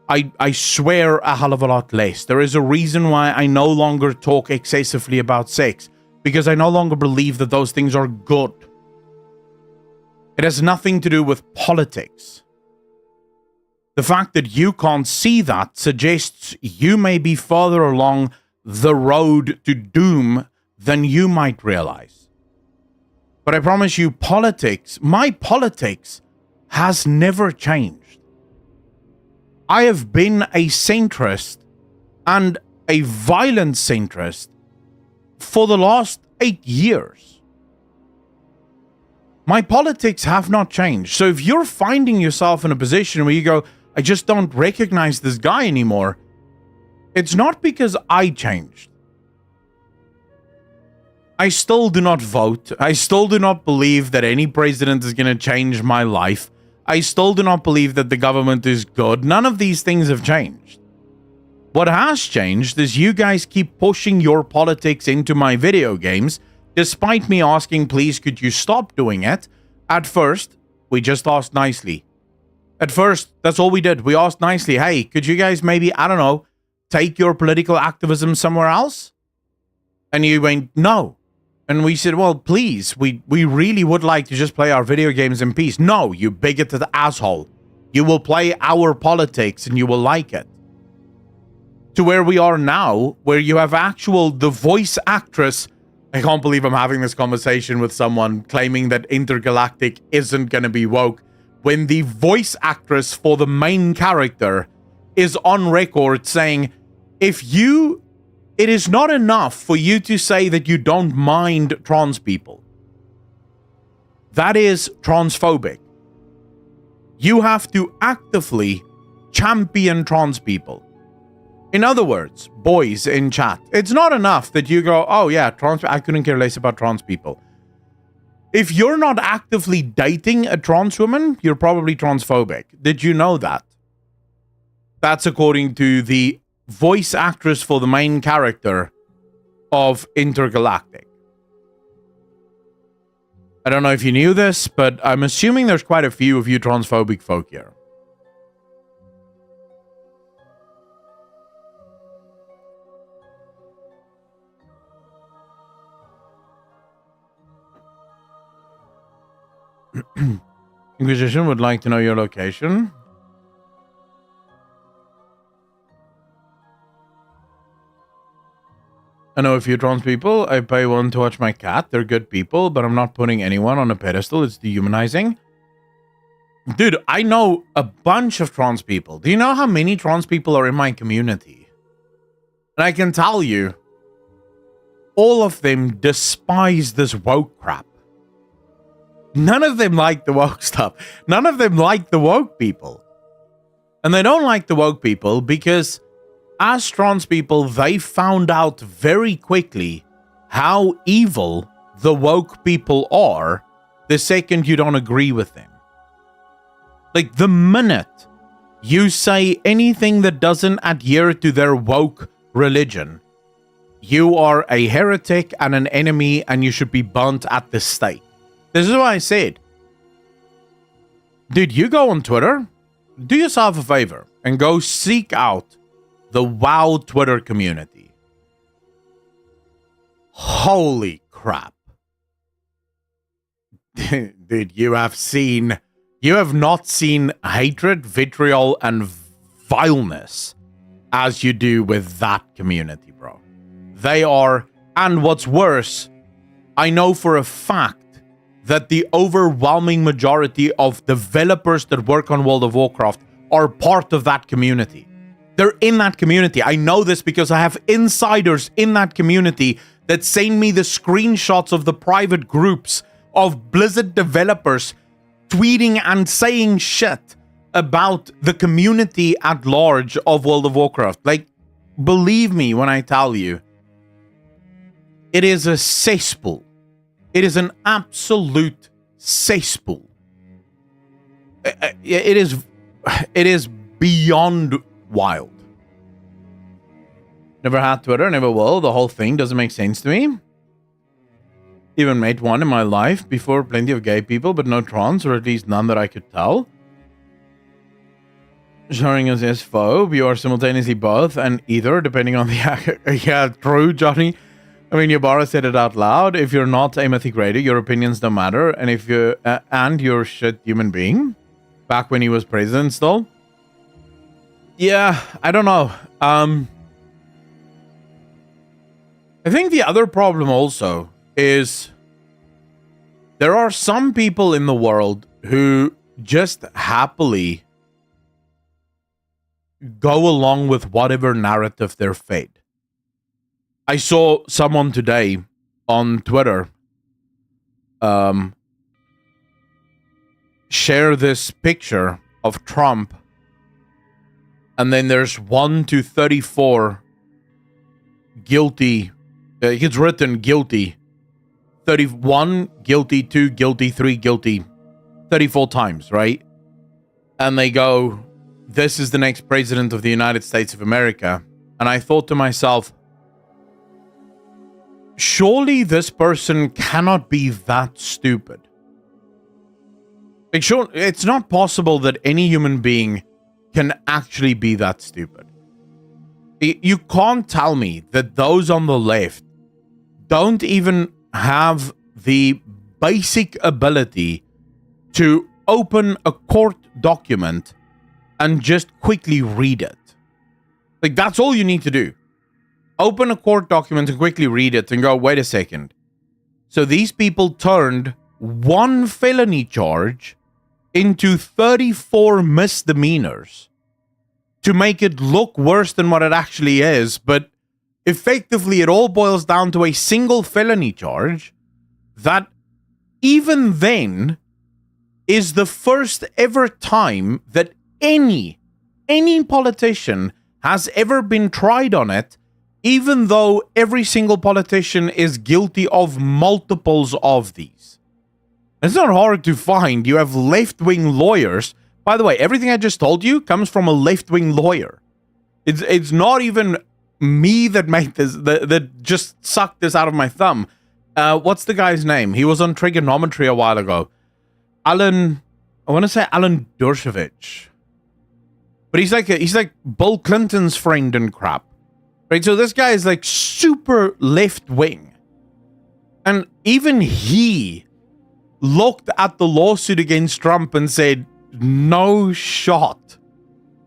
I swear a hell of a lot less. There is a reason why I no longer talk excessively about sex. Because I no longer believe that those things are good. It has nothing to do with politics. The fact that you can't see that suggests you may be further along the road to doom than you might realize. But I promise you, my politics has never changed. I have been a centrist and a violent centrist for the last 8 years. My politics have not changed. So if you're finding yourself in a position where you go, I just don't recognize this guy anymore, it's not because I changed. I still do not vote. I still do not believe that any president is going to change my life. I still do not believe that the government is good. None of these things have changed. What has changed is you guys keep pushing your politics into my video games, despite me asking, please, could you stop doing it? At first, we just asked nicely. At first, that's all we did. We asked nicely, hey, could you guys maybe, I don't know, take your political activism somewhere else? And you went, no. And we said, well, please, we really would like to just play our video games in peace. No, you bigoted asshole. You will play our politics and you will like it. To where we are now, where you have the voice actress. I can't believe I'm having this conversation with someone claiming that Intergalactic isn't going to be woke, when the voice actress for the main character is on record saying, it is not enough for you to say that you don't mind trans people. That is transphobic. You have to actively champion trans people. In other words, boys in chat, it's not enough that you go, oh yeah, I couldn't care less about trans people. If you're not actively dating a trans woman, you're probably transphobic. Did you know that? That's according to the voice actress for the main character of Intergalactic. I don't know if you knew this, but I'm assuming there's quite a few of you transphobic folk here. Inquisition would like to know your location. I know a few trans people. I pay one to watch my cat. They're good people, but I'm not putting anyone on a pedestal. It's dehumanizing. Dude, I know a bunch of trans people. Do you know how many trans people are in my community? And I can tell you, all of them despise this woke crap. None of them like the woke stuff. None of them like the woke people. And they don't like the woke people because as trans people, they found out very quickly how evil the woke people are the second you don't agree with them. Like, the minute you say anything that doesn't adhere to their woke religion, you are a heretic and an enemy, and you should be burnt at the stake. This is why I said, dude, you go on Twitter, do yourself a favor, and go seek out the WoW Twitter community. Holy crap. Dude, you have not seen hatred, vitriol, and vileness as you do with that community, bro. They are, and what's worse, I know for a fact that the overwhelming majority of developers that work on World of Warcraft are part of that community. They're in that community. I know this because I have insiders in that community that send me the screenshots of the private groups of Blizzard developers tweeting and saying shit about the community at large of World of Warcraft. Like, believe me when I tell you, it is a cesspool. It is an absolute cesspool. It is beyond wild. Never had Twitter, never will. The whole thing doesn't make sense to me. Even made one in my life before, plenty of gay people, but no trans, or at least none that I could tell. Showing us as phobe, you are simultaneously both and either, depending on the... Yeah, true, Johnny. I mean, Yabara said it out loud. If you're not a mythic raider, your opinions don't matter, and if you're a shit human being. Back when he was president still. Yeah, I don't know. I think the other problem also is there are some people in the world who just happily go along with whatever narrative they're fed. I saw someone today on Twitter share this picture of Trump, and then there's 1 to 34 guilty. It's written guilty. 31 guilty, 2 guilty, 3 guilty, 34 times, right? And they go, this is the next president of the United States of America. And I thought to myself, surely this person cannot be that stupid. Like, sure, it's not possible that any human being can actually be that stupid. You can't tell me that those on the left don't even have the basic ability to open a court document and just quickly read it. Like, that's all you need to do. Open a court document and quickly read it and go, wait a second. So these people turned one felony charge into 34 misdemeanors to make it look worse than what it actually is, but effectively it all boils down to a single felony charge that even then is the first ever time that any politician has ever been tried on it, even though every single politician is guilty of multiples of these. It's not hard to find. You have left-wing lawyers. By the way, everything I just told you comes from a left-wing lawyer. It's not even me that made this, that just sucked this out of my thumb. What's the guy's name? He was on Trigonometry a while ago. I want to say Alan Dershowitz. But he's like Bill Clinton's friend and crap. Right? So this guy is like super left-wing. And even he looked at the lawsuit against Trump and said, no shot.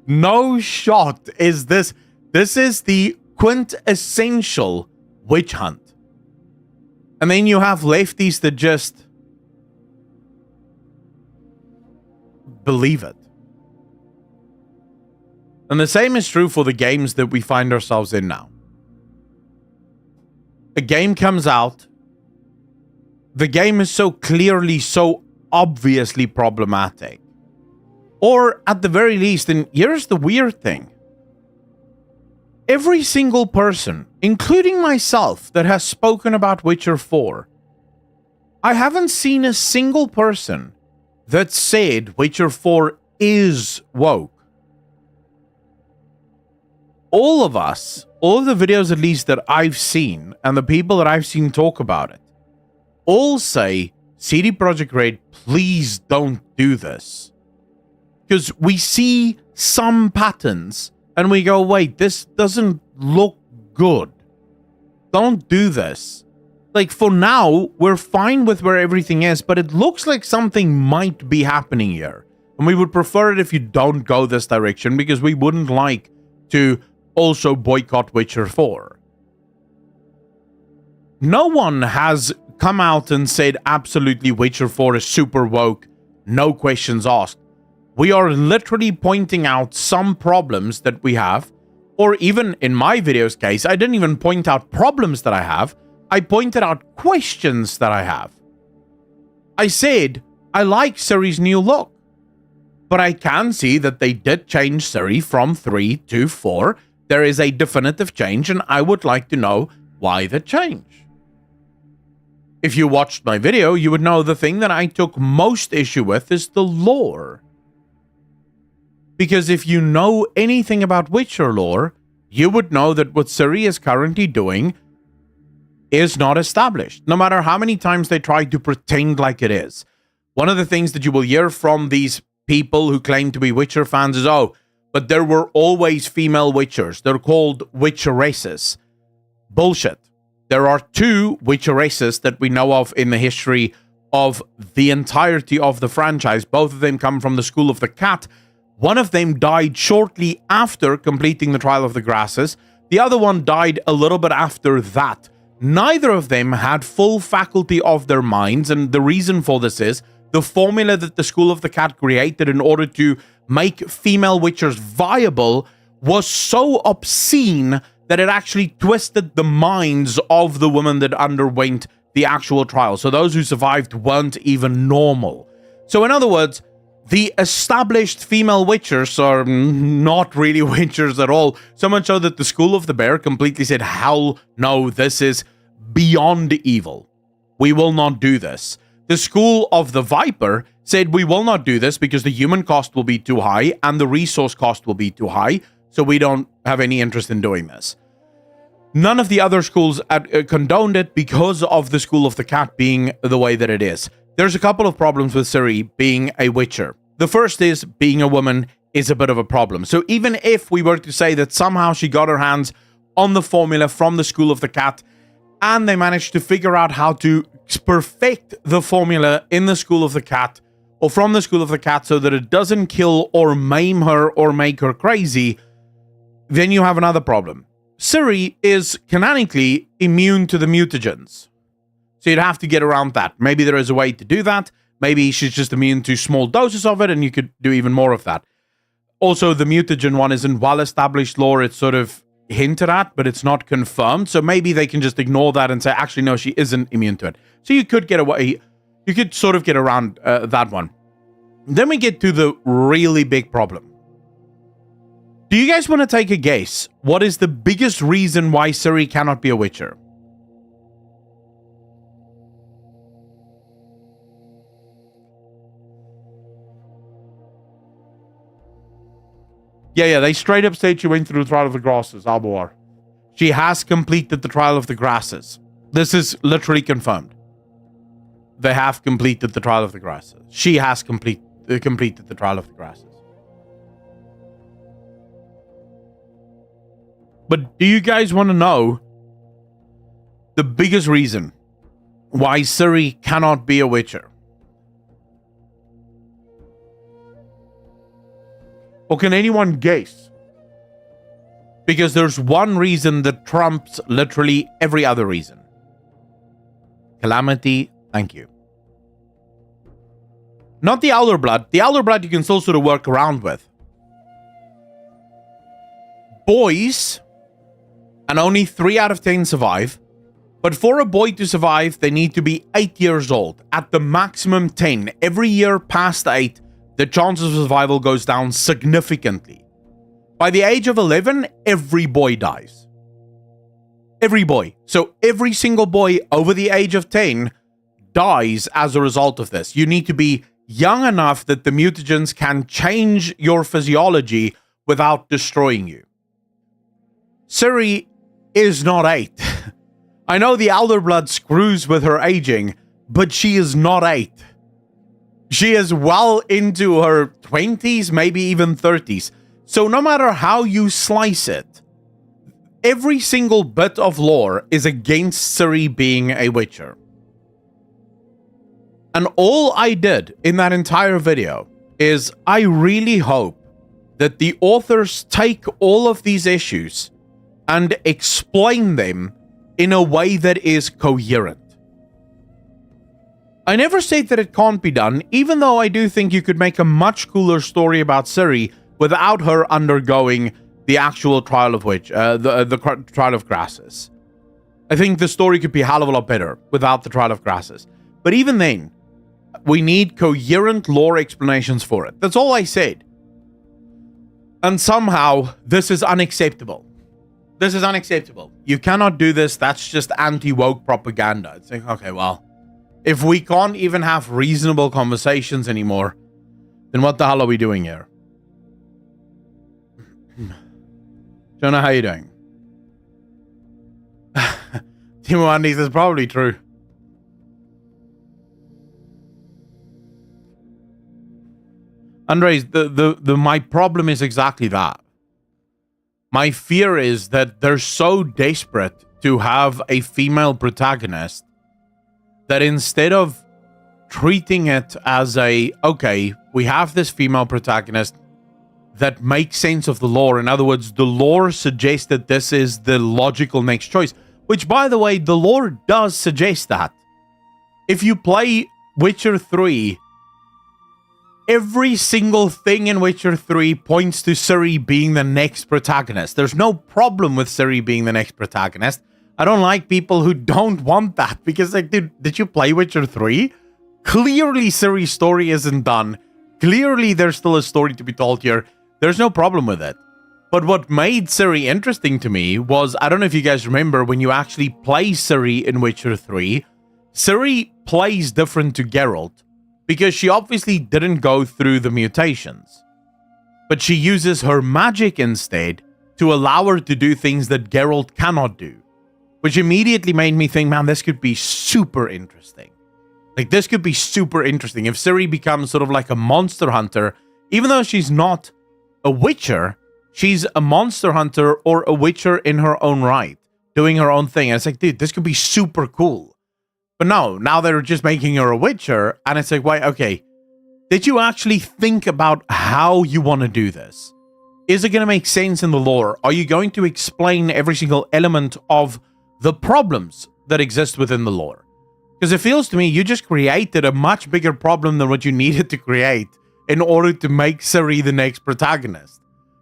No shot is this. This is the quintessential witch hunt. And then you have lefties that just believe it. And the same is true for the games that we find ourselves in now. A game comes out. The game is so clearly, so obviously problematic. Or at the very least, and here's the weird thing. Every single person, including myself, that has spoken about Witcher 4, I haven't seen a single person that said Witcher 4 is woke. All of us, all of the videos at least that I've seen, and the people that I've seen talk about it, all say, CD Projekt Red, please don't do this. Because we see some patterns, and we go, wait, this doesn't look good. Don't do this. Like, for now, we're fine with where everything is, but it looks like something might be happening here. And we would prefer it if you don't go this direction, because we wouldn't like to also boycott Witcher 4. No one has come out and said absolutely Witcher 4 is super woke, no questions asked. We are literally pointing out some problems that we have, or even in my video's case, I didn't even point out problems that I have, I pointed out questions that I have. I said, I like Ciri's new look, but I can see that they did change Ciri from 3 to 4. There is a definitive change, and I would like to know why the change. If you watched my video, you would know the thing that I took most issue with is the lore. Because if you know anything about Witcher lore, you would know that what Ciri is currently doing is not established, no matter how many times they try to pretend like it is. One of the things that you will hear from these people who claim to be Witcher fans is, oh, but there were always female Witchers. They're called Witcheresses. Bullshit. There are 2 Witcheresses that we know of in the history of the entirety of the franchise. Both of them come from the School of the Cat. One of them died shortly after completing the Trial of the Grasses. The other one died a little bit after that. Neither of them had full faculty of their minds, and the reason for this is the formula that the School of the Cat created in order to make female Witchers viable was so obscene that it actually twisted the minds of the women that underwent the actual trial. So those who survived weren't even normal. So in other words, the established female Witchers are not really Witchers at all. So much so that the School of the Bear completely said, hell no, this is beyond evil. We will not do this. The School of the Viper said, we will not do this because the human cost will be too high and the resource cost will be too high, so we don't have any interest in doing this. None of the other schools condoned it because of the School of the Cat being the way that it is. There's a couple of problems with Ciri being a Witcher. The first is being a woman is a bit of a problem. So even if we were to say that somehow she got her hands on the formula from the School of the Cat and they managed to figure out how to perfect the formula in the School of the Cat or from the School of the Cat so that it doesn't kill or maim her or make her crazy, then you have another problem. Ciri is canonically immune to the mutagens. So you'd have to get around that. Maybe there is a way to do that. Maybe she's just immune to small doses of it and you could do even more of that. Also, the mutagen one isn't well-established lore. It's sort of hinted at, but it's not confirmed. So maybe they can just ignore that and say, actually, no, she isn't immune to it. So you could get away. You could sort of get around that one. Then we get to the really big problem. Do you guys want to take a guess? What is the biggest reason why Ciri cannot be a Witcher? Yeah, they straight up said she went through the Trial of the Grasses, Alboar. She has completed the Trial of the Grasses. This is literally confirmed. They have completed the Trial of the Grasses. She has completed the Trial of the Grasses. But do you guys want to know the biggest reason why Ciri cannot be a Witcher? Or can anyone guess? Because there's one reason that trumps literally every other reason. Calamity, thank you. Not the Elder Blood. The Elder Blood you can still sort of work around with. Boys, and only 3 out of 10 survive. But for a boy to survive, they need to be 8 years old. At the maximum 10. Every year past 8, the chances of survival goes down significantly. By the age of 11, every boy dies. Every boy. So every single boy over the age of 10 dies as a result of this. You need to be young enough that the mutagens can change your physiology without destroying you. Ciri is not 8. I know the Elder Blood screws with her aging, but she is not 8. She is well into her 20s, maybe even 30s. So no matter how you slice it, every single bit of lore is against Ciri being a Witcher. And all I did in that entire video is I really hope that the authors take all of these issues and explain them in a way that is coherent. I never said that it can't be done, even though I do think you could make a much cooler story about Ciri without her undergoing the actual trial of the trial of Grassus. I think the story could be a hell of a lot better without the trial of Grassus. But even then, we need coherent lore explanations for it. That's all I said. And somehow, this is unacceptable. This is unacceptable. You cannot do this. That's just anti-woke propaganda. It's like, okay, well, if we can't even have reasonable conversations anymore, then what the hell are we doing here? Jonah, how you doing? Timo Andy, this is probably true. Andres, my problem is exactly that. My fear is that they're so desperate to have a female protagonist that instead of treating it as okay, we have this female protagonist that makes sense of the lore. In other words, the lore suggests that this is the logical next choice. Which, by the way, the lore does suggest that. If you play Witcher 3, every single thing in Witcher 3 points to Ciri being the next protagonist. There's no problem with Ciri being the next protagonist. I don't like people who don't want that, because, like, dude, did you play Witcher 3? Clearly Ciri's story isn't done. Clearly there's still a story to be told here. There's no problem with it. But what made Ciri interesting to me was, I don't know if you guys remember, when you actually play Ciri in Witcher 3, Ciri plays different to Geralt, because she obviously didn't go through the mutations. But she uses her magic instead to allow her to do things that Geralt cannot do. Which immediately made me think, man, this could be super interesting. Like, this could be super interesting. If Ciri becomes sort of like a monster hunter, even though she's not a Witcher, she's a monster hunter or a Witcher in her own right, doing her own thing. And it's like, dude, this could be super cool. But no, now they're just making her a Witcher, and it's like, wait, okay, did you actually think about how you want to do this? Is it going to make sense in the lore? Are you going to explain every single element of the problems that exist within the lore? Because it feels to me you just created a much bigger problem than what you needed to create in order to make Ciri the next protagonist.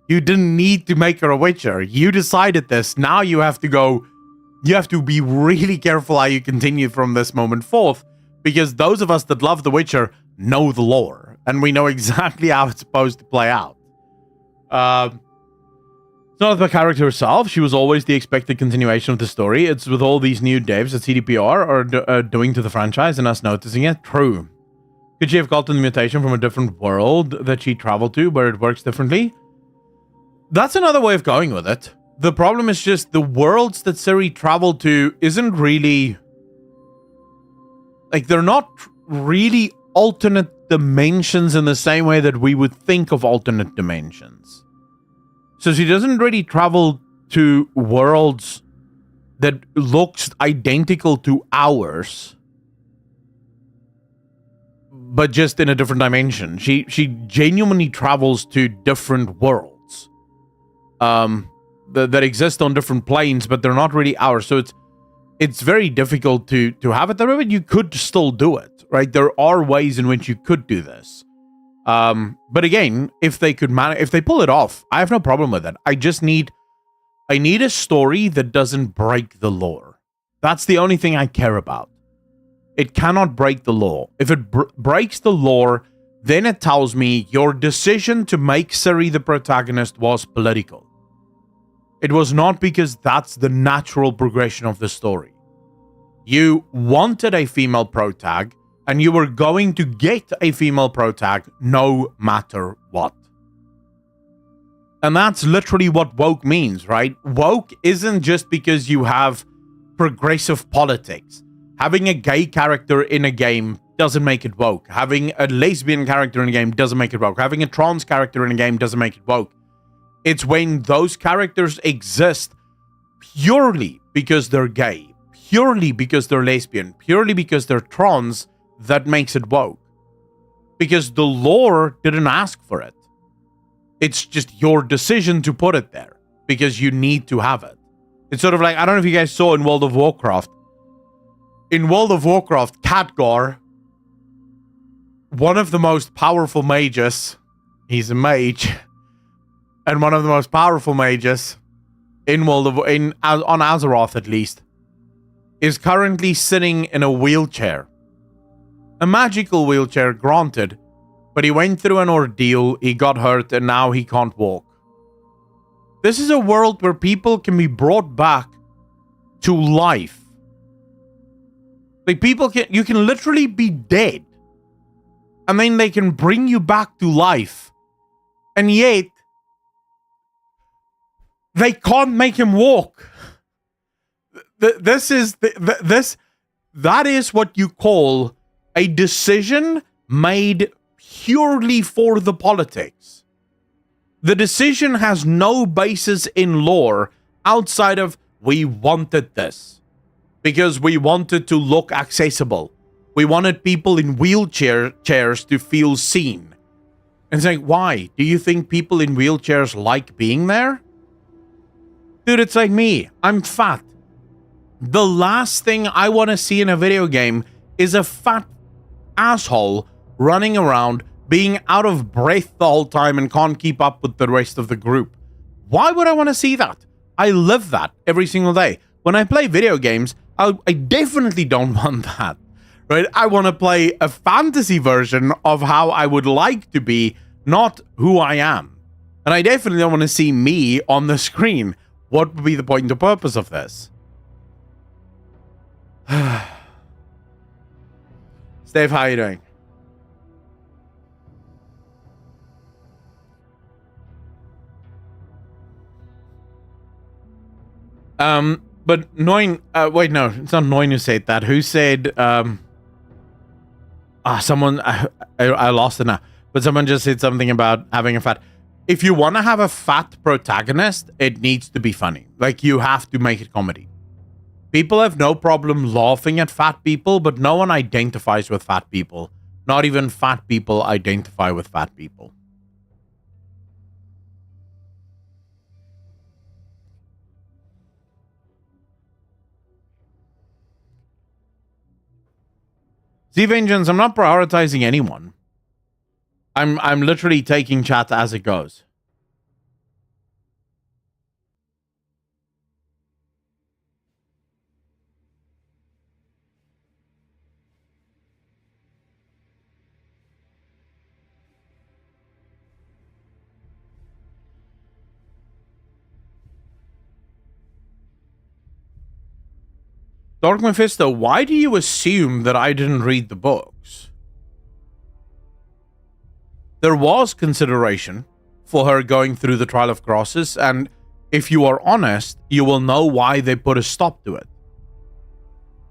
You didn't need to make her a Witcher. You decided this. Now you have to be really careful how you continue from this moment forth, because those of us that love The Witcher know the lore, and we know exactly how it's supposed to play out. It's not the character herself. She was always the expected continuation of the story. It's with all these new devs that CDPR are doing to the franchise and us noticing it. True. Could she have gotten the mutation from a different world that she traveled to where it works differently? That's another way of going with it. The problem is just the worlds that Ciri traveled to isn't really... like, they're not really alternate dimensions in the same way that we would think of alternate dimensions. So she doesn't really travel to worlds that looks identical to ours, but just in a different dimension. She genuinely travels to different worlds that exist on different planes, but they're not really ours. So it's very difficult to have it that way, but you could still do it, right? There are ways in which you could do this. But again, if they pull it off, I have no problem with it. I need a story that doesn't break the lore. That's the only thing I care about. It cannot break the lore. If it breaks the lore, then it tells me your decision to make Ciri the protagonist was political. It was not because that's the natural progression of the story. You wanted a female protag, and you were going to get a female protag no matter what. And that's literally what woke means, right? Woke isn't just because you have progressive politics. Having a gay character in a game doesn't make it woke. Having a lesbian character in a game doesn't make it woke. Having a trans character in a game doesn't make it woke. It's when those characters exist purely because they're gay, purely because they're lesbian, purely because they're trans, that makes it woke. Because the lore didn't ask for it. It's just your decision to put it there because you need to have it. It's sort of like, I don't know if you guys saw in World of Warcraft. In World of Warcraft, Khadgar, one of the most powerful mages, he's a mage, and one of the most powerful mages on Azeroth at least, is currently sitting in a wheelchair. A magical wheelchair, granted, but he went through an ordeal, he got hurt, and now he can't walk. This is a world where people can be brought back to life. Like, you can literally be dead, and then they can bring you back to life, and yet they can't make him walk. That is what you call a decision made purely for the politics. The decision has no basis in lore outside of, we wanted this because we wanted to look accessible. We wanted people in chairs to feel seen. And it's like, why? Do you think people in wheelchairs like being there? Dude, it's like me. I'm fat. The last thing I want to see in a video game is a fat asshole running around being out of breath the whole time and can't keep up with the rest of the group. Why would I want to see that? I live that every single day. When I play video games, I definitely don't want that, right? I want to play a fantasy version of how I would like to be, not who I am. And I definitely don't want to see me on the screen. What would be the point and purpose of this? Steve, how are you doing? But Noin, wait, no, it's not Noin who said that. Who said, someone, I lost it now, but someone just said something about having a fat. If you want to have a fat protagonist, it needs to be funny. Like, you have to make it comedy. People have no problem laughing at fat people, but no one identifies with fat people. Not even fat people identify with fat people. Z-Vengeance, I'm not prioritizing anyone. I'm literally taking chat as it goes. Dark Mephisto, why do you assume that I didn't read the books? There was consideration for her going through the Trial of Crosses, and if you are honest, you will know why they put a stop to it.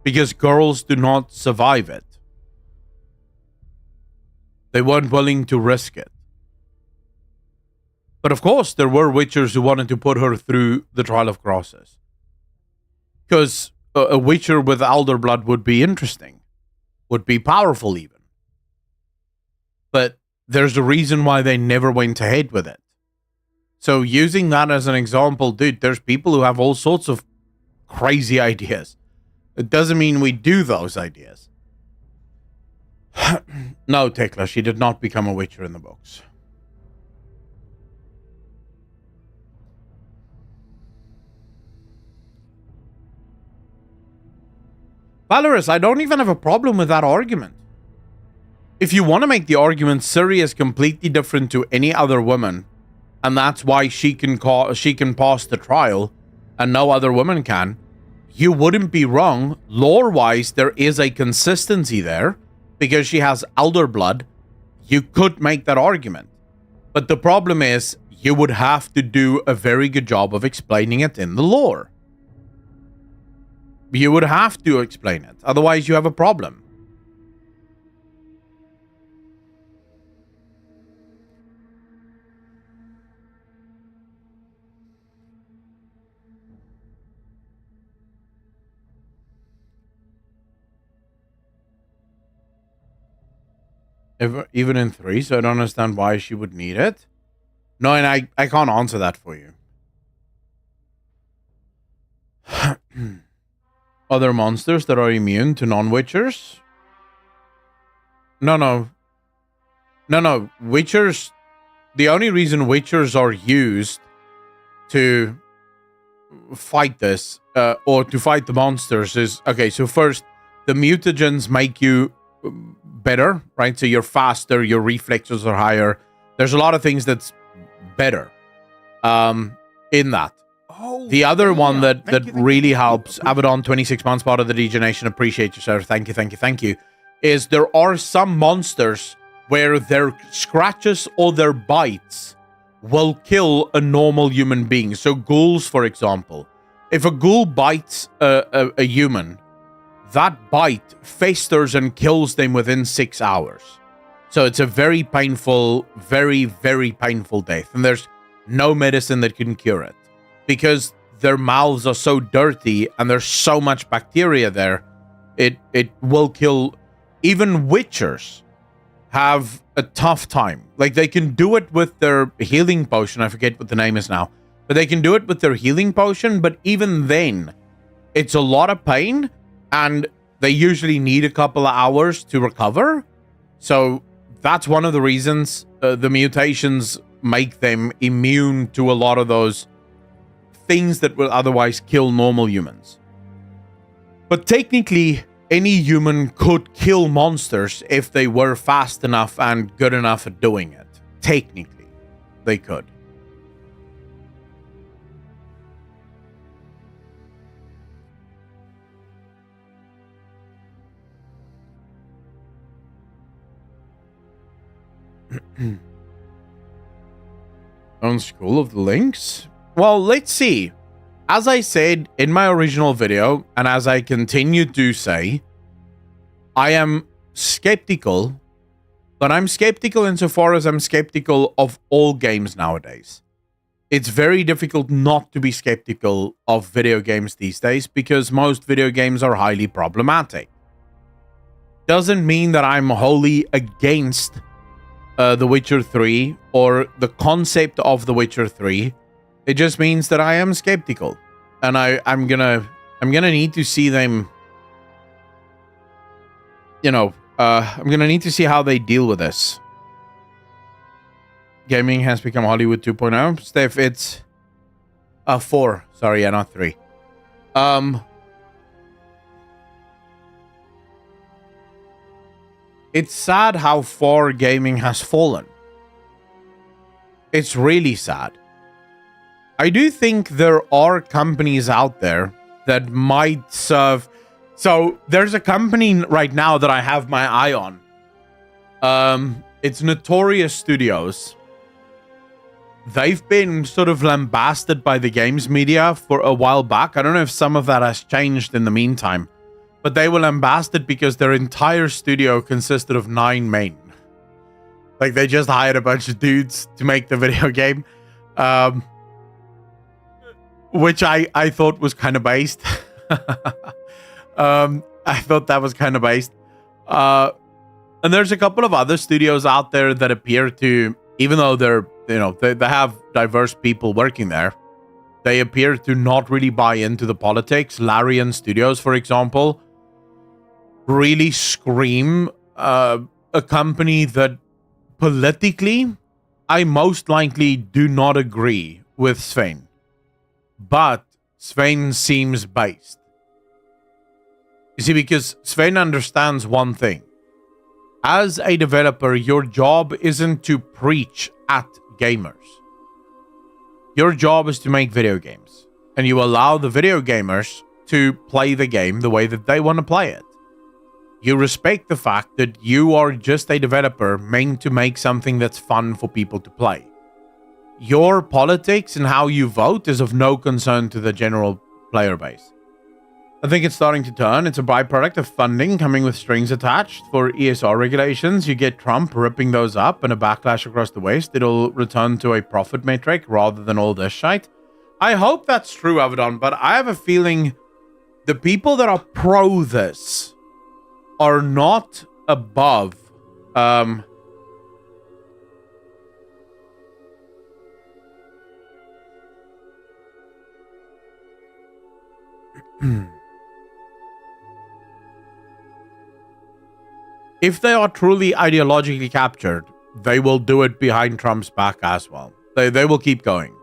Because girls do not survive it. They weren't willing to risk it. But of course, there were Witchers who wanted to put her through the Trial of Crosses. Because a Witcher with Elder Blood would be interesting. Would be powerful even. But there's a reason why they never went ahead with it. So using that as an example, dude, there's people who have all sorts of crazy ideas. It doesn't mean we do those ideas. No, Tekla, she did not become a Witcher in the books. Valorous, I don't even have a problem with that argument. If you want to make the argument Ciri is completely different to any other woman, and that's why she can pass the trial, and no other woman can, you wouldn't be wrong. Lore-wise, there is a consistency there, because she has elder blood, you could make that argument. But the problem is, you would have to do a very good job of explaining it in the lore. You would have to explain it. Otherwise, you have a problem. Even in 3, so I don't understand why she would need it. No, and I can't answer that for you. Other monsters that are immune to non-witchers? No. Witchers... The only reason witchers are used to fight this, or to fight the monsters is... Okay, so first, the mutagens make you better, right? So you're faster, your reflexes are higher. There's a lot of things that's better in that. Oh, the other one that really helps, Abaddon, 26 months, part of the Degeneration, appreciate you, sir. Thank you. Is there are some monsters where their scratches or their bites will kill a normal human being. So ghouls, for example. If a ghoul bites a human, that bite festers and kills them within 6 hours. So it's a very painful, very, very painful death. And there's no medicine that can cure it. Because their mouths are so dirty and there's so much bacteria there, it will kill. Even witchers have a tough time. Like, they can do it with their healing potion. I forget what the name is now. But they can do it with their healing potion. But even then, it's a lot of pain. And they usually need a couple of hours to recover. So that's one of the reasons the mutations make them immune to a lot of those things that will otherwise kill normal humans. But technically, any human could kill monsters if they were fast enough and good enough at doing it. Technically, they could. On School of the Lynx? Well, let's see. As I said in my original video, and as I continue to say, I am skeptical, but I'm skeptical insofar as I'm skeptical of all games nowadays. It's very difficult not to be skeptical of video games these days because most video games are highly problematic. Doesn't mean that I'm wholly against The Witcher 3 or the concept of The Witcher 3. It just means that I am skeptical, and I'm gonna need to see them. I'm gonna need to see how they deal with this. Gaming has become Hollywood 2.0. Steph, it's 4. Sorry, yeah, not 3. It's sad how far gaming has fallen. It's really sad. I do think there are companies out there that might serve. So there's a company right now that I have my eye on. It's Notorious Studios. They've been sort of lambasted by the games media for a while back. I don't know if some of that has changed in the meantime. But they were lambasted because their entire studio consisted of 9 men. Like, they just hired a bunch of dudes to make the video game. Which I thought was kind of based. I thought that was kind of based. And there's a couple of other studios out there that appear to, even though they're, they have diverse people working there, they appear to not really buy into the politics. Larian Studios, for example, really scream a company that politically, I most likely do not agree with Sven. But Sven seems based. You see, because Sven understands one thing. As a developer, your job isn't to preach at gamers. Your job is to make video games. And you allow the video gamers to play the game the way that they want to play it. You respect the fact that you are just a developer meant to make something that's fun for people to play. Your politics and how you vote is of no concern to the general player base. I think it's starting to turn. It's a byproduct of funding coming with strings attached. For ESR regulations, you get Trump ripping those up and a backlash across the West. It'll return to a profit metric rather than all this shite. I hope that's true, Avedon, but I have a feeling the people that are pro this are not above if they are truly ideologically captured, they will do it behind Trump's back as well. They will keep going.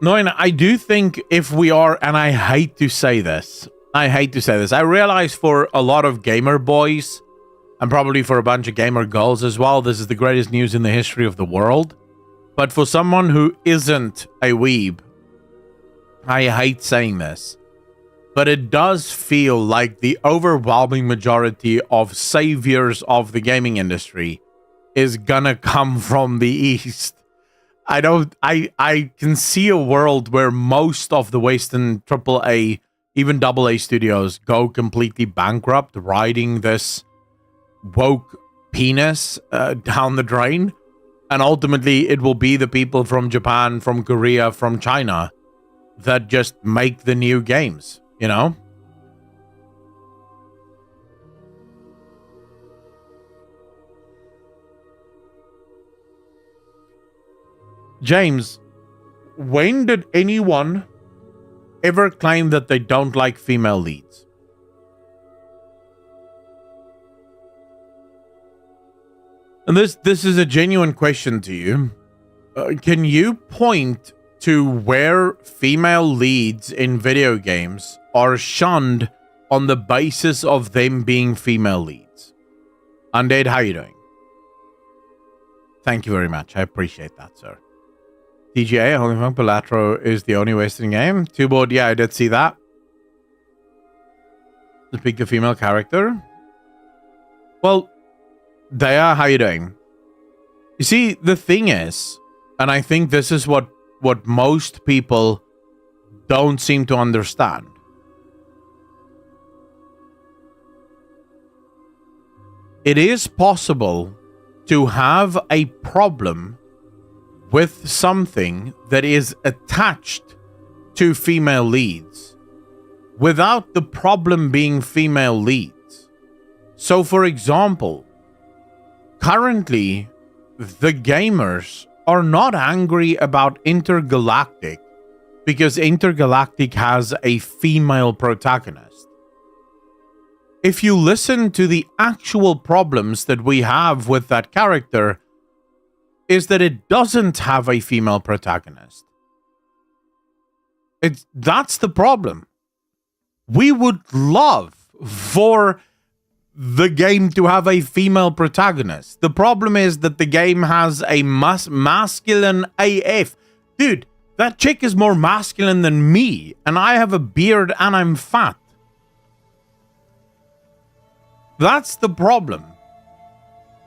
No, and I do think if we are, and I hate to say this, I realize for a lot of gamer boys, and probably for a bunch of gamer girls as well, this is the greatest news in the history of the world. But for someone who isn't a weeb, I hate saying this, but it does feel like the overwhelming majority of saviors of the gaming industry is gonna come from the East. I can see a world where most of the Western AAA, even AA studios go completely bankrupt, riding this woke penis down the drain. And ultimately, it will be the people from Japan, from Korea, from China that just make the new games, you know? James, when did anyone ever claim that they don't like female leads? And this is a genuine question to you. Can you point to where female leads in video games are shunned on the basis of them being female leads? Undead, how are you doing? Thank you very much. I appreciate that, sir. TGA, Holy Funk Palatro is the only Western game. Two board, yeah, I did see that. To pick the female character. Well, Daya, how you doing? You see, the thing is, and I think this is what most people don't seem to understand. It is possible to have a problem with something that is attached to female leads without the problem being female leads. So, for example, currently, the gamers are not angry about Intergalactic because Intergalactic has a female protagonist. If you listen to the actual problems that we have with that character, is that it doesn't have a female protagonist. That's the problem. We would love for the game to have a female protagonist. The problem is that the game has a masculine AF. Dude, that chick is more masculine than me, and I have a beard and I'm fat. That's the problem.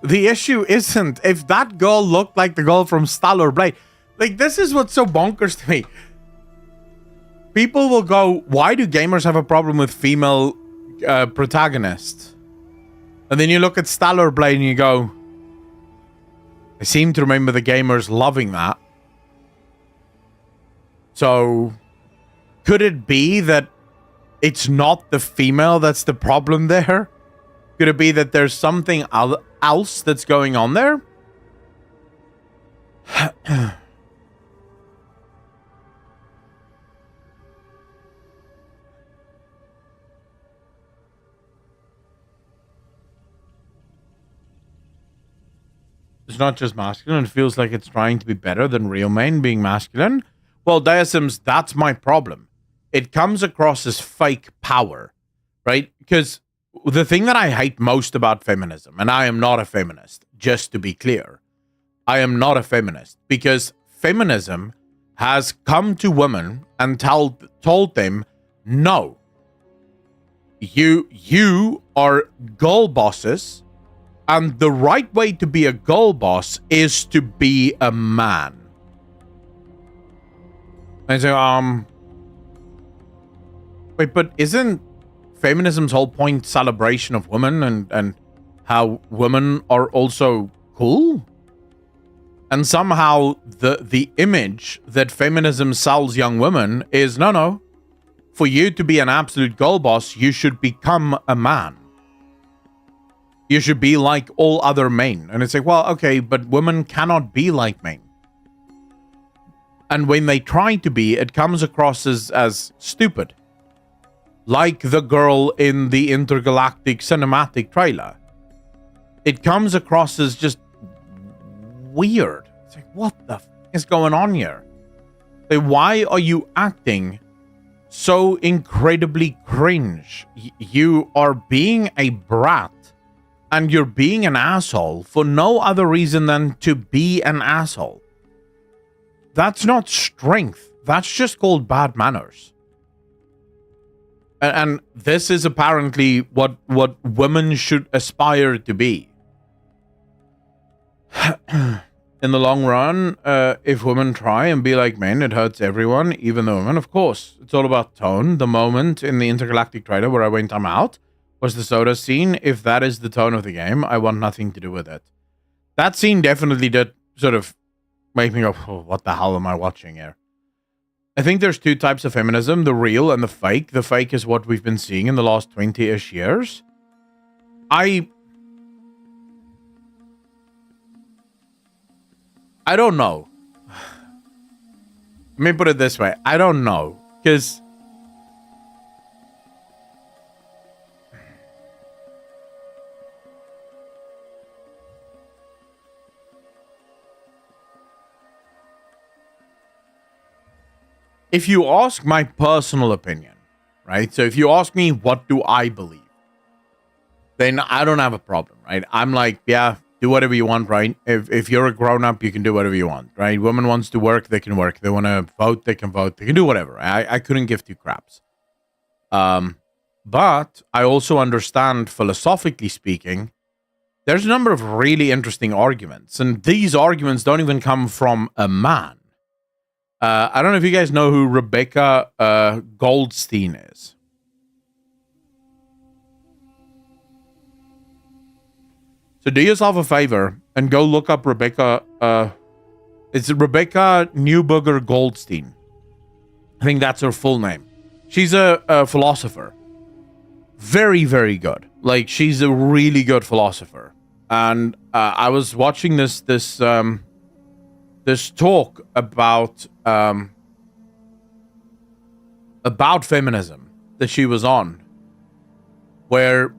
The issue isn't if that girl looked like the girl from Stellar Blade. Like, this is what's so bonkers to me. People will go, why do gamers have a problem with female protagonists? And then you look at Stellar Blade and you go, I seem to remember the gamers loving that. So, could it be that it's not the female that's the problem there? Could it be that there's something else that's going on there? It's not just masculine. It feels like it's trying to be better than real men being masculine. Well, Diasims, that's my problem. It comes across as fake power, right? Because the thing that I hate most about feminism, and I am not a feminist, just to be clear, I am not a feminist, because feminism has come to women and told them, no, you are girl bosses, and the right way to be a girl boss is to be a man. I say, wait, but isn't feminism's whole point celebration of women and how women are also cool? And somehow the image that feminism sells young women is, no, for you to be an absolute girl boss, you should become a man. You should be like all other men. And it's like, well, okay, but women cannot be like men. And when they try to be, it comes across as stupid. Like the girl in the intergalactic cinematic trailer. It comes across as just weird. It's like, what the is going on here? Like, why are you acting so incredibly cringe? You are being a brat, and you're being an asshole for no other reason than to be an asshole. That's not strength. That's just called bad manners. And this is apparently what women should aspire to be. In the long run, if women try and be like men, it hurts everyone, even the women. Of course, it's all about tone. The moment in the intergalactic trailer where I went, I'm out, was the soda scene. If that is the tone of the game, I want nothing to do with it. That scene definitely did sort of make me go, oh, what the hell am I watching here? I think there's two types of feminism, the real and the fake. The fake is what we've been seeing in the last 20-ish years. I don't know. Let me put it this way. I don't know. Because if you ask my personal opinion, right? So if you ask me what do I believe, then I don't have a problem, right? I'm like, yeah, do whatever you want, right? If you're a grown-up, you can do whatever you want, right? Women wants to work, they can work. They want to vote, they can vote. They can do whatever. I couldn't give two craps. But I also understand, philosophically speaking, there's a number of really interesting arguments. And these arguments don't even come from a man. I don't know if you guys know who Rebecca Goldstein is. So do yourself a favor and go look up Rebecca. It's Rebecca Neuberger Goldstein. I think that's her full name. She's a philosopher. Very, very good. Like, she's a really good philosopher. And I was watching this talk about feminism that she was on, where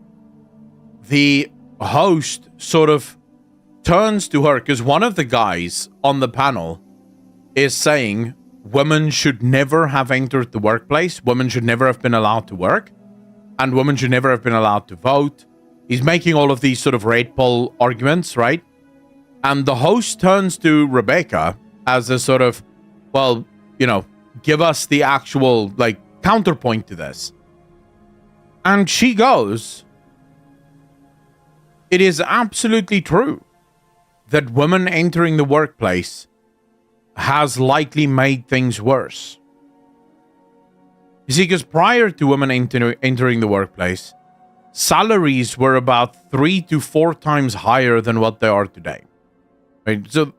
the host sort of turns to her, because one of the guys on the panel is saying women should never have entered the workplace, women should never have been allowed to work, and women should never have been allowed to vote. He's making all of these sort of red pill arguments, right? And the host turns to Rebecca as a sort of, well, you know, give us the actual, like, counterpoint to this. And she goes, it is absolutely true that women entering the workplace has likely made things worse. You see, because prior to women entering the workplace, salaries were about 3 to 4 times higher than what they are today. Right? So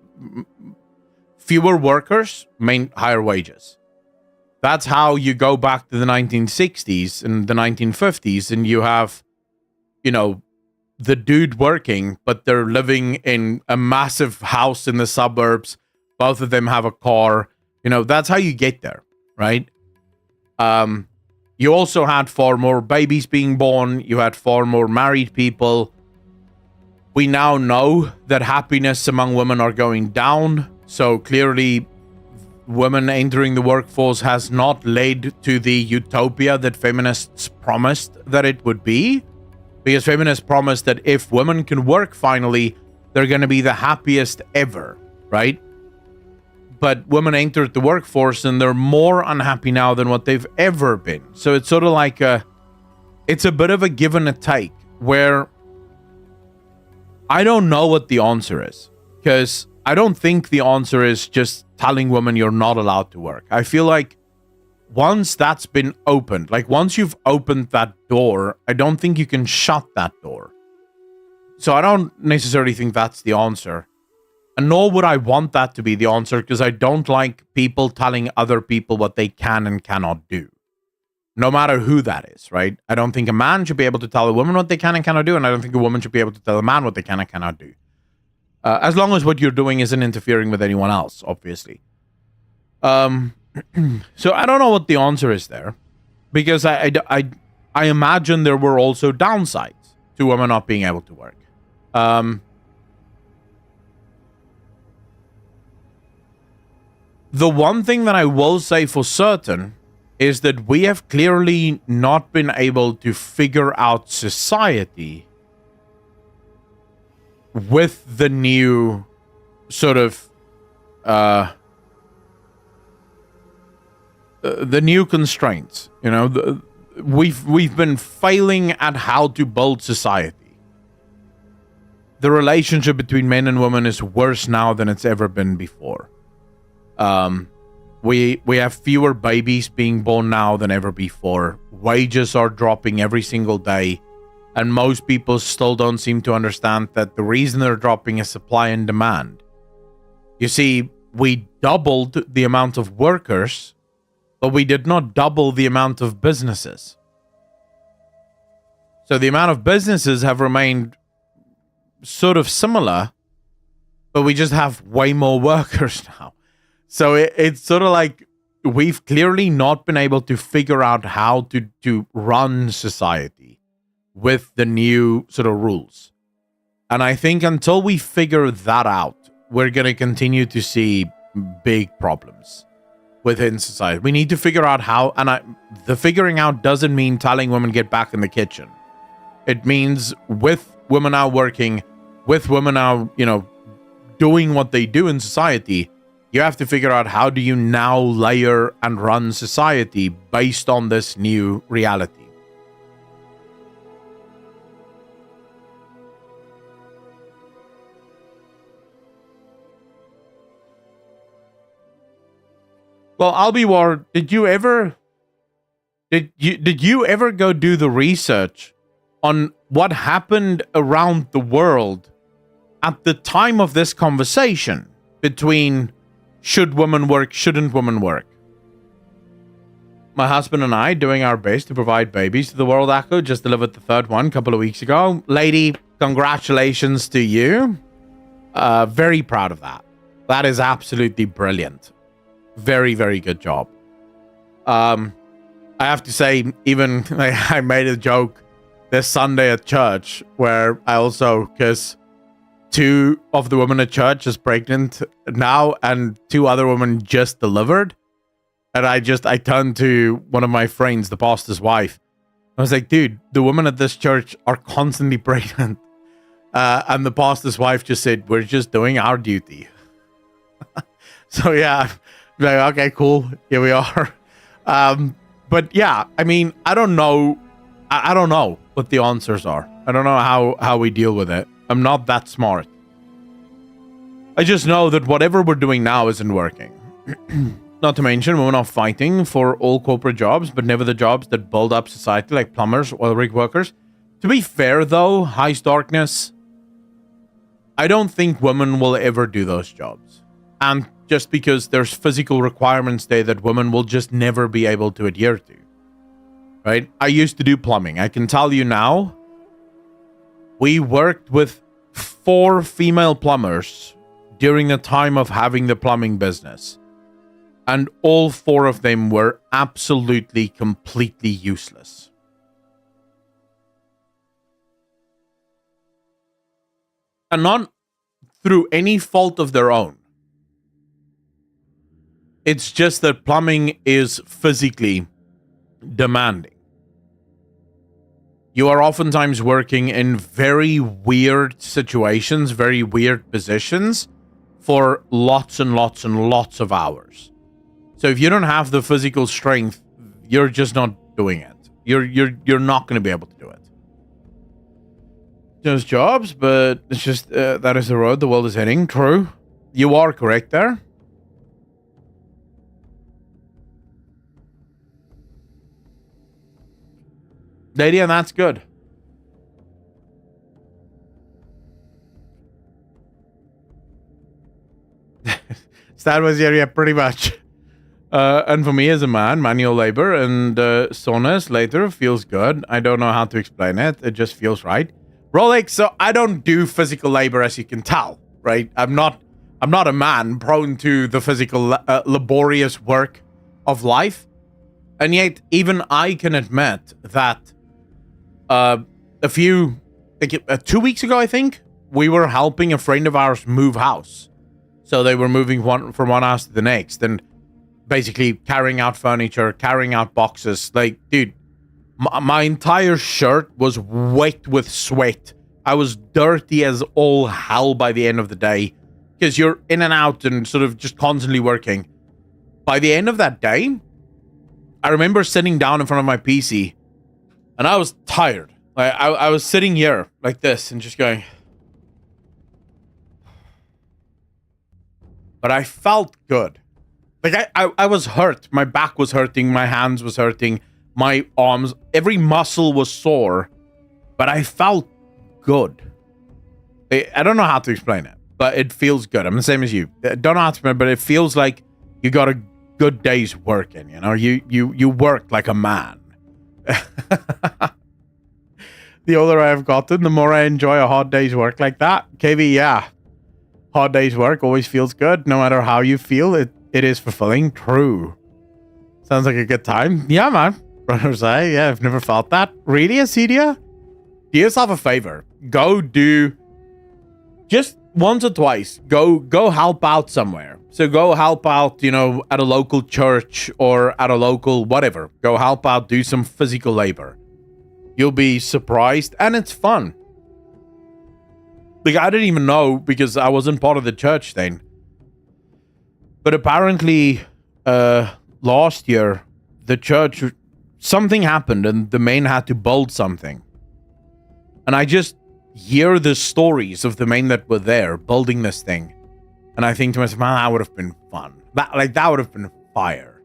fewer workers mean higher wages. That's how you go back to the 1960s and the 1950s, and you have, you know, the dude working, but they're living in a massive house in the suburbs. Both of them have a car. You know, that's how you get there, right? You also had far more babies being born. You had far more married people. We now know that happiness among women are going down. So clearly, women entering the workforce has not led to the utopia that feminists promised that it would be. Because feminists promised that if women can work finally, they're going to be the happiest ever, right? But women entered the workforce and they're more unhappy now than what they've ever been. So it's sort of like it's a bit of a give and a take, where I don't know what the answer is, because I don't think the answer is just telling women you're not allowed to work. I feel like once that's been opened, like once you've opened that door, I don't think you can shut that door. So I don't necessarily think that's the answer. And nor would I want that to be the answer, because I don't like people telling other people what they can and cannot do. No matter who that is, right? I don't think a man should be able to tell a woman what they can and cannot do, and I don't think a woman should be able to tell a man what they can and cannot do. As long as what you're doing isn't interfering with anyone else, obviously. So I don't know what the answer is there, because I imagine there were also downsides to women not being able to work. The one thing that I will say for certain is that we have clearly not been able to figure out society with the new sort of the new constraints. You know, we've been failing at how to build society. The relationship between men and women is worse now than it's ever been before. We have fewer babies being born now than ever before. Wages are dropping every single day, and most people still don't seem to understand that the reason they're dropping is supply and demand. You see, we doubled the amount of workers, but we did not double the amount of businesses. So the amount of businesses have remained sort of similar, but we just have way more workers now. So it's sort of like we've clearly not been able to figure out how to run society with the new sort of rules. And I think until we figure that out, we're going to continue to see big problems within society. We need to figure out how, and the figuring out doesn't mean telling women get back in the kitchen. It means with women now working, with women now, you know, doing what they do in society, you have to figure out how do you now layer and run society based on this new reality. Well, Albiwar, did you ever go do the research on what happened around the world at the time of this conversation between should women work, shouldn't women work? My husband and I doing our best to provide babies to the world. Echo just delivered the third one a couple of weeks ago. Lady, congratulations to you. Very proud of that. That is absolutely brilliant. Very, very good job. I have to say, even I made a joke this Sunday at church where I also, because 2 of the women at church is pregnant now and 2 other women just delivered. And I turned to one of my friends, the pastor's wife. I was like, dude, the women at this church are constantly pregnant. And the pastor's wife just said, we're just doing our duty. So yeah, like, okay, cool. Here we are. But yeah, I mean, I don't know. I don't know what the answers are. I don't know how we deal with it. I'm not that smart. I just know that whatever we're doing now isn't working. Not to mention, women are fighting for all corporate jobs, but never the jobs that build up society, like plumbers, oil rig workers. To be fair, though, Heist Darkness, I don't think women will ever do those jobs. And just because there's physical requirements there that women will just never be able to adhere to. Right? I used to do plumbing. I can tell you now, we worked with 4 female plumbers during the time of having the plumbing business. And all 4 of them were absolutely, completely useless. And not through any fault of their own. It's just that plumbing is physically demanding. you are oftentimes working in very weird situations, very weird positions for lots and lots and lots of hours. So if you don't have the physical strength, you're just not doing it. You're not going to be able to do it. Just jobs, but it's just that is the road the world is heading. True. You are correct there. Lady, and that's good. That was yeah, pretty much. And for me as a man, manual labor and saunas later feels good. I don't know how to explain it. It just feels right. Rolex, so I don't do physical labor, as you can tell, right? I'm not a man prone to the physical, laborious work of life. And yet, even I can admit that a few, like 2 weeks ago, I think, we were helping a friend of ours move house. So they were moving from one house to the next and basically carrying out furniture, carrying out boxes. Like, dude, my entire shirt was wet with sweat. I was dirty as all hell by the end of the day because you're in and out and sort of just constantly working. By the end of that day, I remember sitting down in front of my PC and I was tired. Like, I was sitting here like this and just going... But I felt good. Like, I was hurt. My back was hurting. My hands was hurting. My arms. Every muscle was sore. But I felt good. I don't know how to explain it. But it feels good. I'm the same as you. I don't know how to explain it, but it feels like you got a good day's work in. You know? You worked like a man. The older I have gotten, the more I enjoy a hard day's work like that. KV, yeah. Hard day's work always feels good. No matter how you feel, it is fulfilling. True. Sounds like a good time. Yeah, man. Brothers, yeah, I've never felt that. Really, Acedia? Do yourself a favor. Go do... Just once or twice. Go help out somewhere. So go help out, you know, at a local church or at a local whatever. Go help out. Do some physical labor. You'll be surprised. And it's fun. Like, I didn't even know because I wasn't part of the church then. But apparently, last year, the church, something happened and the men had to build something. And I just hear the stories of the men that were there building this thing. And I think to myself, man, that would have been fun. That would have been fire.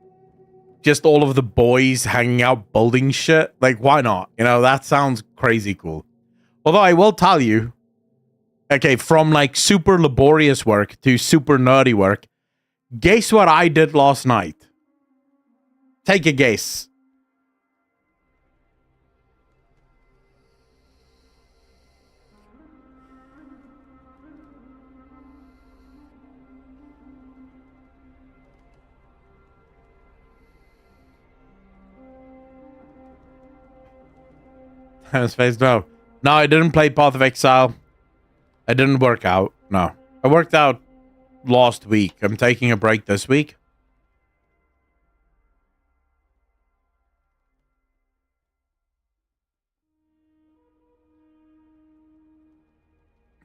Just all of the boys hanging out building shit. Like, why not? You know, that sounds crazy cool. Although I will tell you, okay, from like super laborious work to super nerdy work, guess what I did last night? Take a guess. Space, no. No, I didn't play Path of Exile. I didn't work out. No. I worked out last week. I'm taking a break this week.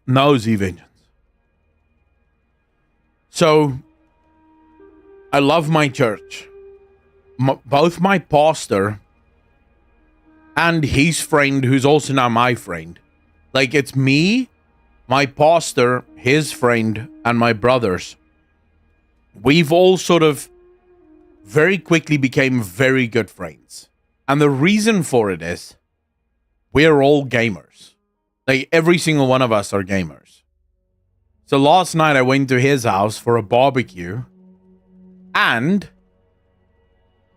No, Z Vengeance. So, I love my church. Both my pastor and his friend, who's also now my friend. Like, it's me, my pastor, his friend, and my brothers. We've all sort of very quickly became very good friends. And the reason for it is we're all gamers. Like, every single one of us are gamers. So last night I went to his house for a barbecue and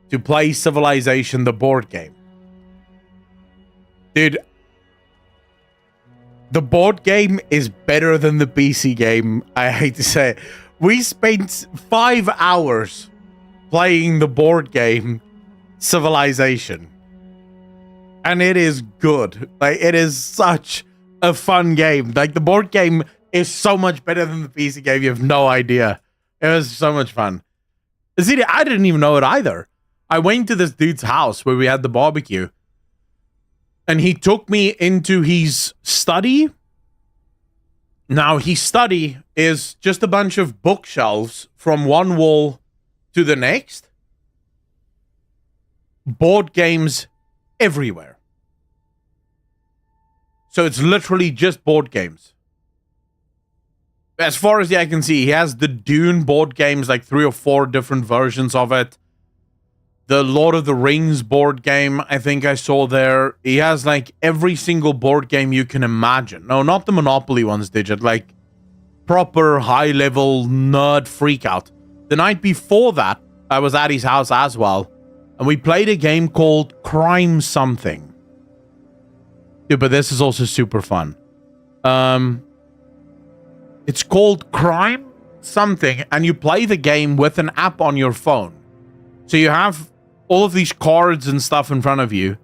to play Civilization, the board game. Dude, the board game is better than the PC game. I hate to say it. We spent 5 hours playing the board game Civilization. And it is good. Like, it is such a fun game. Like, the board game is so much better than the PC game. You have no idea. It was so much fun. See, I didn't even know it either. I went to this dude's house where we had the barbecue. And he took me into his study. Now, his study is just a bunch of bookshelves from one wall to the next. Board games everywhere. So it's literally just board games. As far as the eye can see, he has the Dune board games, like 3 or 4 different versions of it. The Lord of the Rings board game, I think I saw there. He has like every single board game you can imagine. No, not the Monopoly ones, Digit. Like proper high-level nerd freakout. The night before that, I was at his house as well. And we played a game called Crime Something. Dude, but this is also super fun. It's called Crime Something. And you play the game with an app on your phone. So you have all of these cards and stuff in front of you,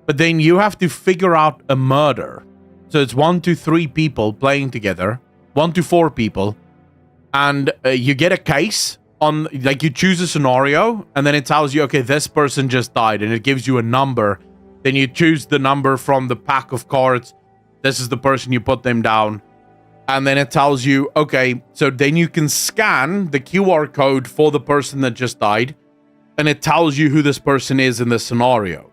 but then you have to figure out a murder. So it's 1 to 3 people playing together, 1 to 4 people, and you get a case on, like, you choose a scenario, and then it tells you, okay, this person just died, and it gives you a number. Then you choose the number from the pack of cards. This is the person, you put them down, and then it tells you, okay, so then you can scan the QR code for the person that just died. And it tells you who this person is in the scenario.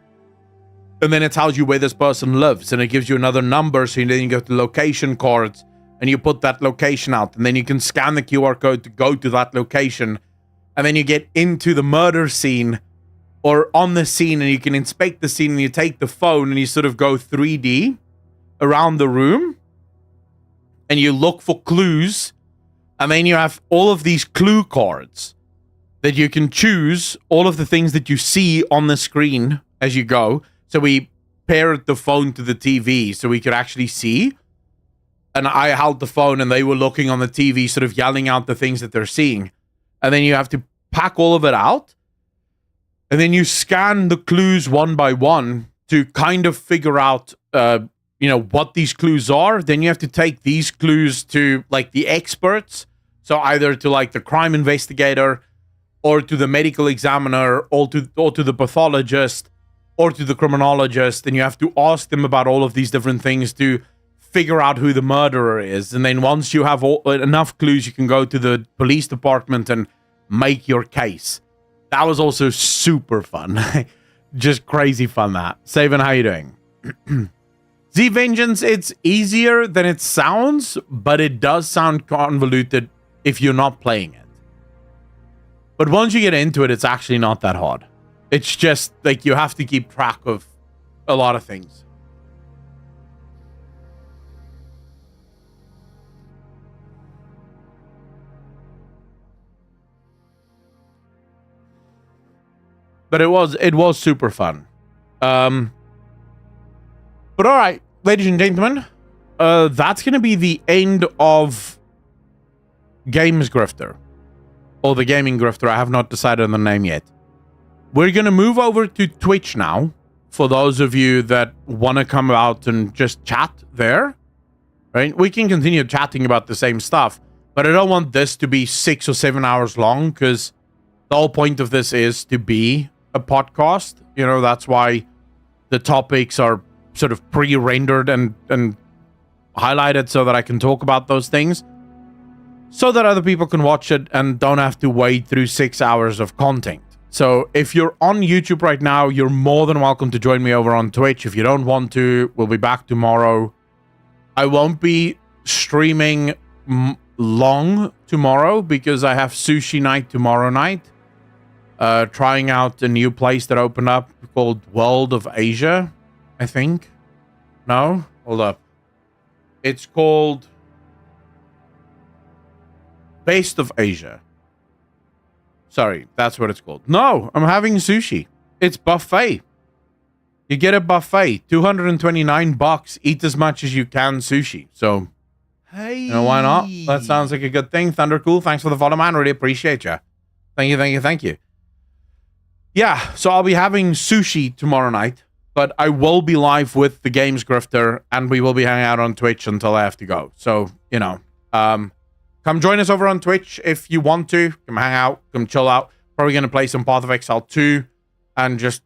And then it tells you where this person lives. And it gives you another number. So then you go to location cards. And you put that location out. And then you can scan the QR code to go to that location. And then you get into the murder scene. Or on the scene. And you can inspect the scene. And you take the phone. And you sort of go 3D around the room. And you look for clues. And then you have all of these clue cards that you can choose all of the things that you see on the screen as you go. So we paired the phone to the TV so we could actually see. And I held the phone and they were looking on the TV, sort of yelling out the things that they're seeing. And then you have to pack all of it out. And then you scan the clues one by one to kind of figure out, what these clues are. Then you have to take these clues to, like, the experts. So either to, like, the crime investigator, or to the medical examiner, or to the pathologist, or to the criminologist, and you have to ask them about all of these different things to figure out who the murderer is. And then once you have enough clues, you can go to the police department and make your case. That was also super fun. Just crazy fun, that. Saban, how you doing? Z Vengeance, it's easier than it sounds, but it does sound convoluted if you're not playing it. But once you get into it, it's actually not that hard. It's just, like, you have to keep track of a lot of things. But it was super fun. But alright, ladies and gentlemen, that's going to be the end of Games Grifter. Or the Gaming Grifter. I have not decided on the name yet. We're going to move over to Twitch now. For those of you that want to come out and just chat there. Right? We can continue chatting about the same stuff. But I don't want this to be 6 or 7 hours long. Because the whole point of this is to be a podcast. You know, that's why the topics are sort of pre-rendered and highlighted so that I can talk about those things. So that other people can watch it and don't have to wait through 6 hours of content. So if you're on YouTube right now, you're more than welcome to join me over on Twitch. If you don't want to, we'll be back tomorrow. I won't be streaming long tomorrow because I have sushi night tomorrow night. Trying out a new place that opened up called World of Asia, I think. No? Hold up. It's called Best of Asia. Sorry, that's what it's called. No, I'm having sushi. It's buffet. You get a buffet, $229. Eat as much as you can sushi. So, hey, you know, why not? That sounds like a good thing. Thundercool, thanks for the follow, man. Really appreciate you. Thank you. Yeah, so I'll be having sushi tomorrow night, but I will be live with the Games Grifter, and we will be hanging out on Twitch until I have to go. So, you know, come join us over on Twitch if you want to. Come hang out, come chill out. Probably going to play some Path of Exile 2 and just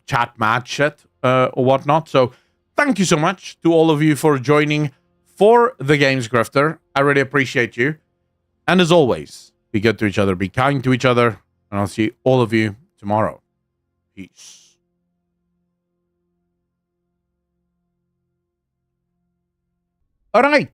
chat mad shit or whatnot. So thank you so much to all of you for joining for the Games Grifter. I really appreciate you. And as always, be good to each other, be kind to each other, and I'll see all of you tomorrow. Peace. All right.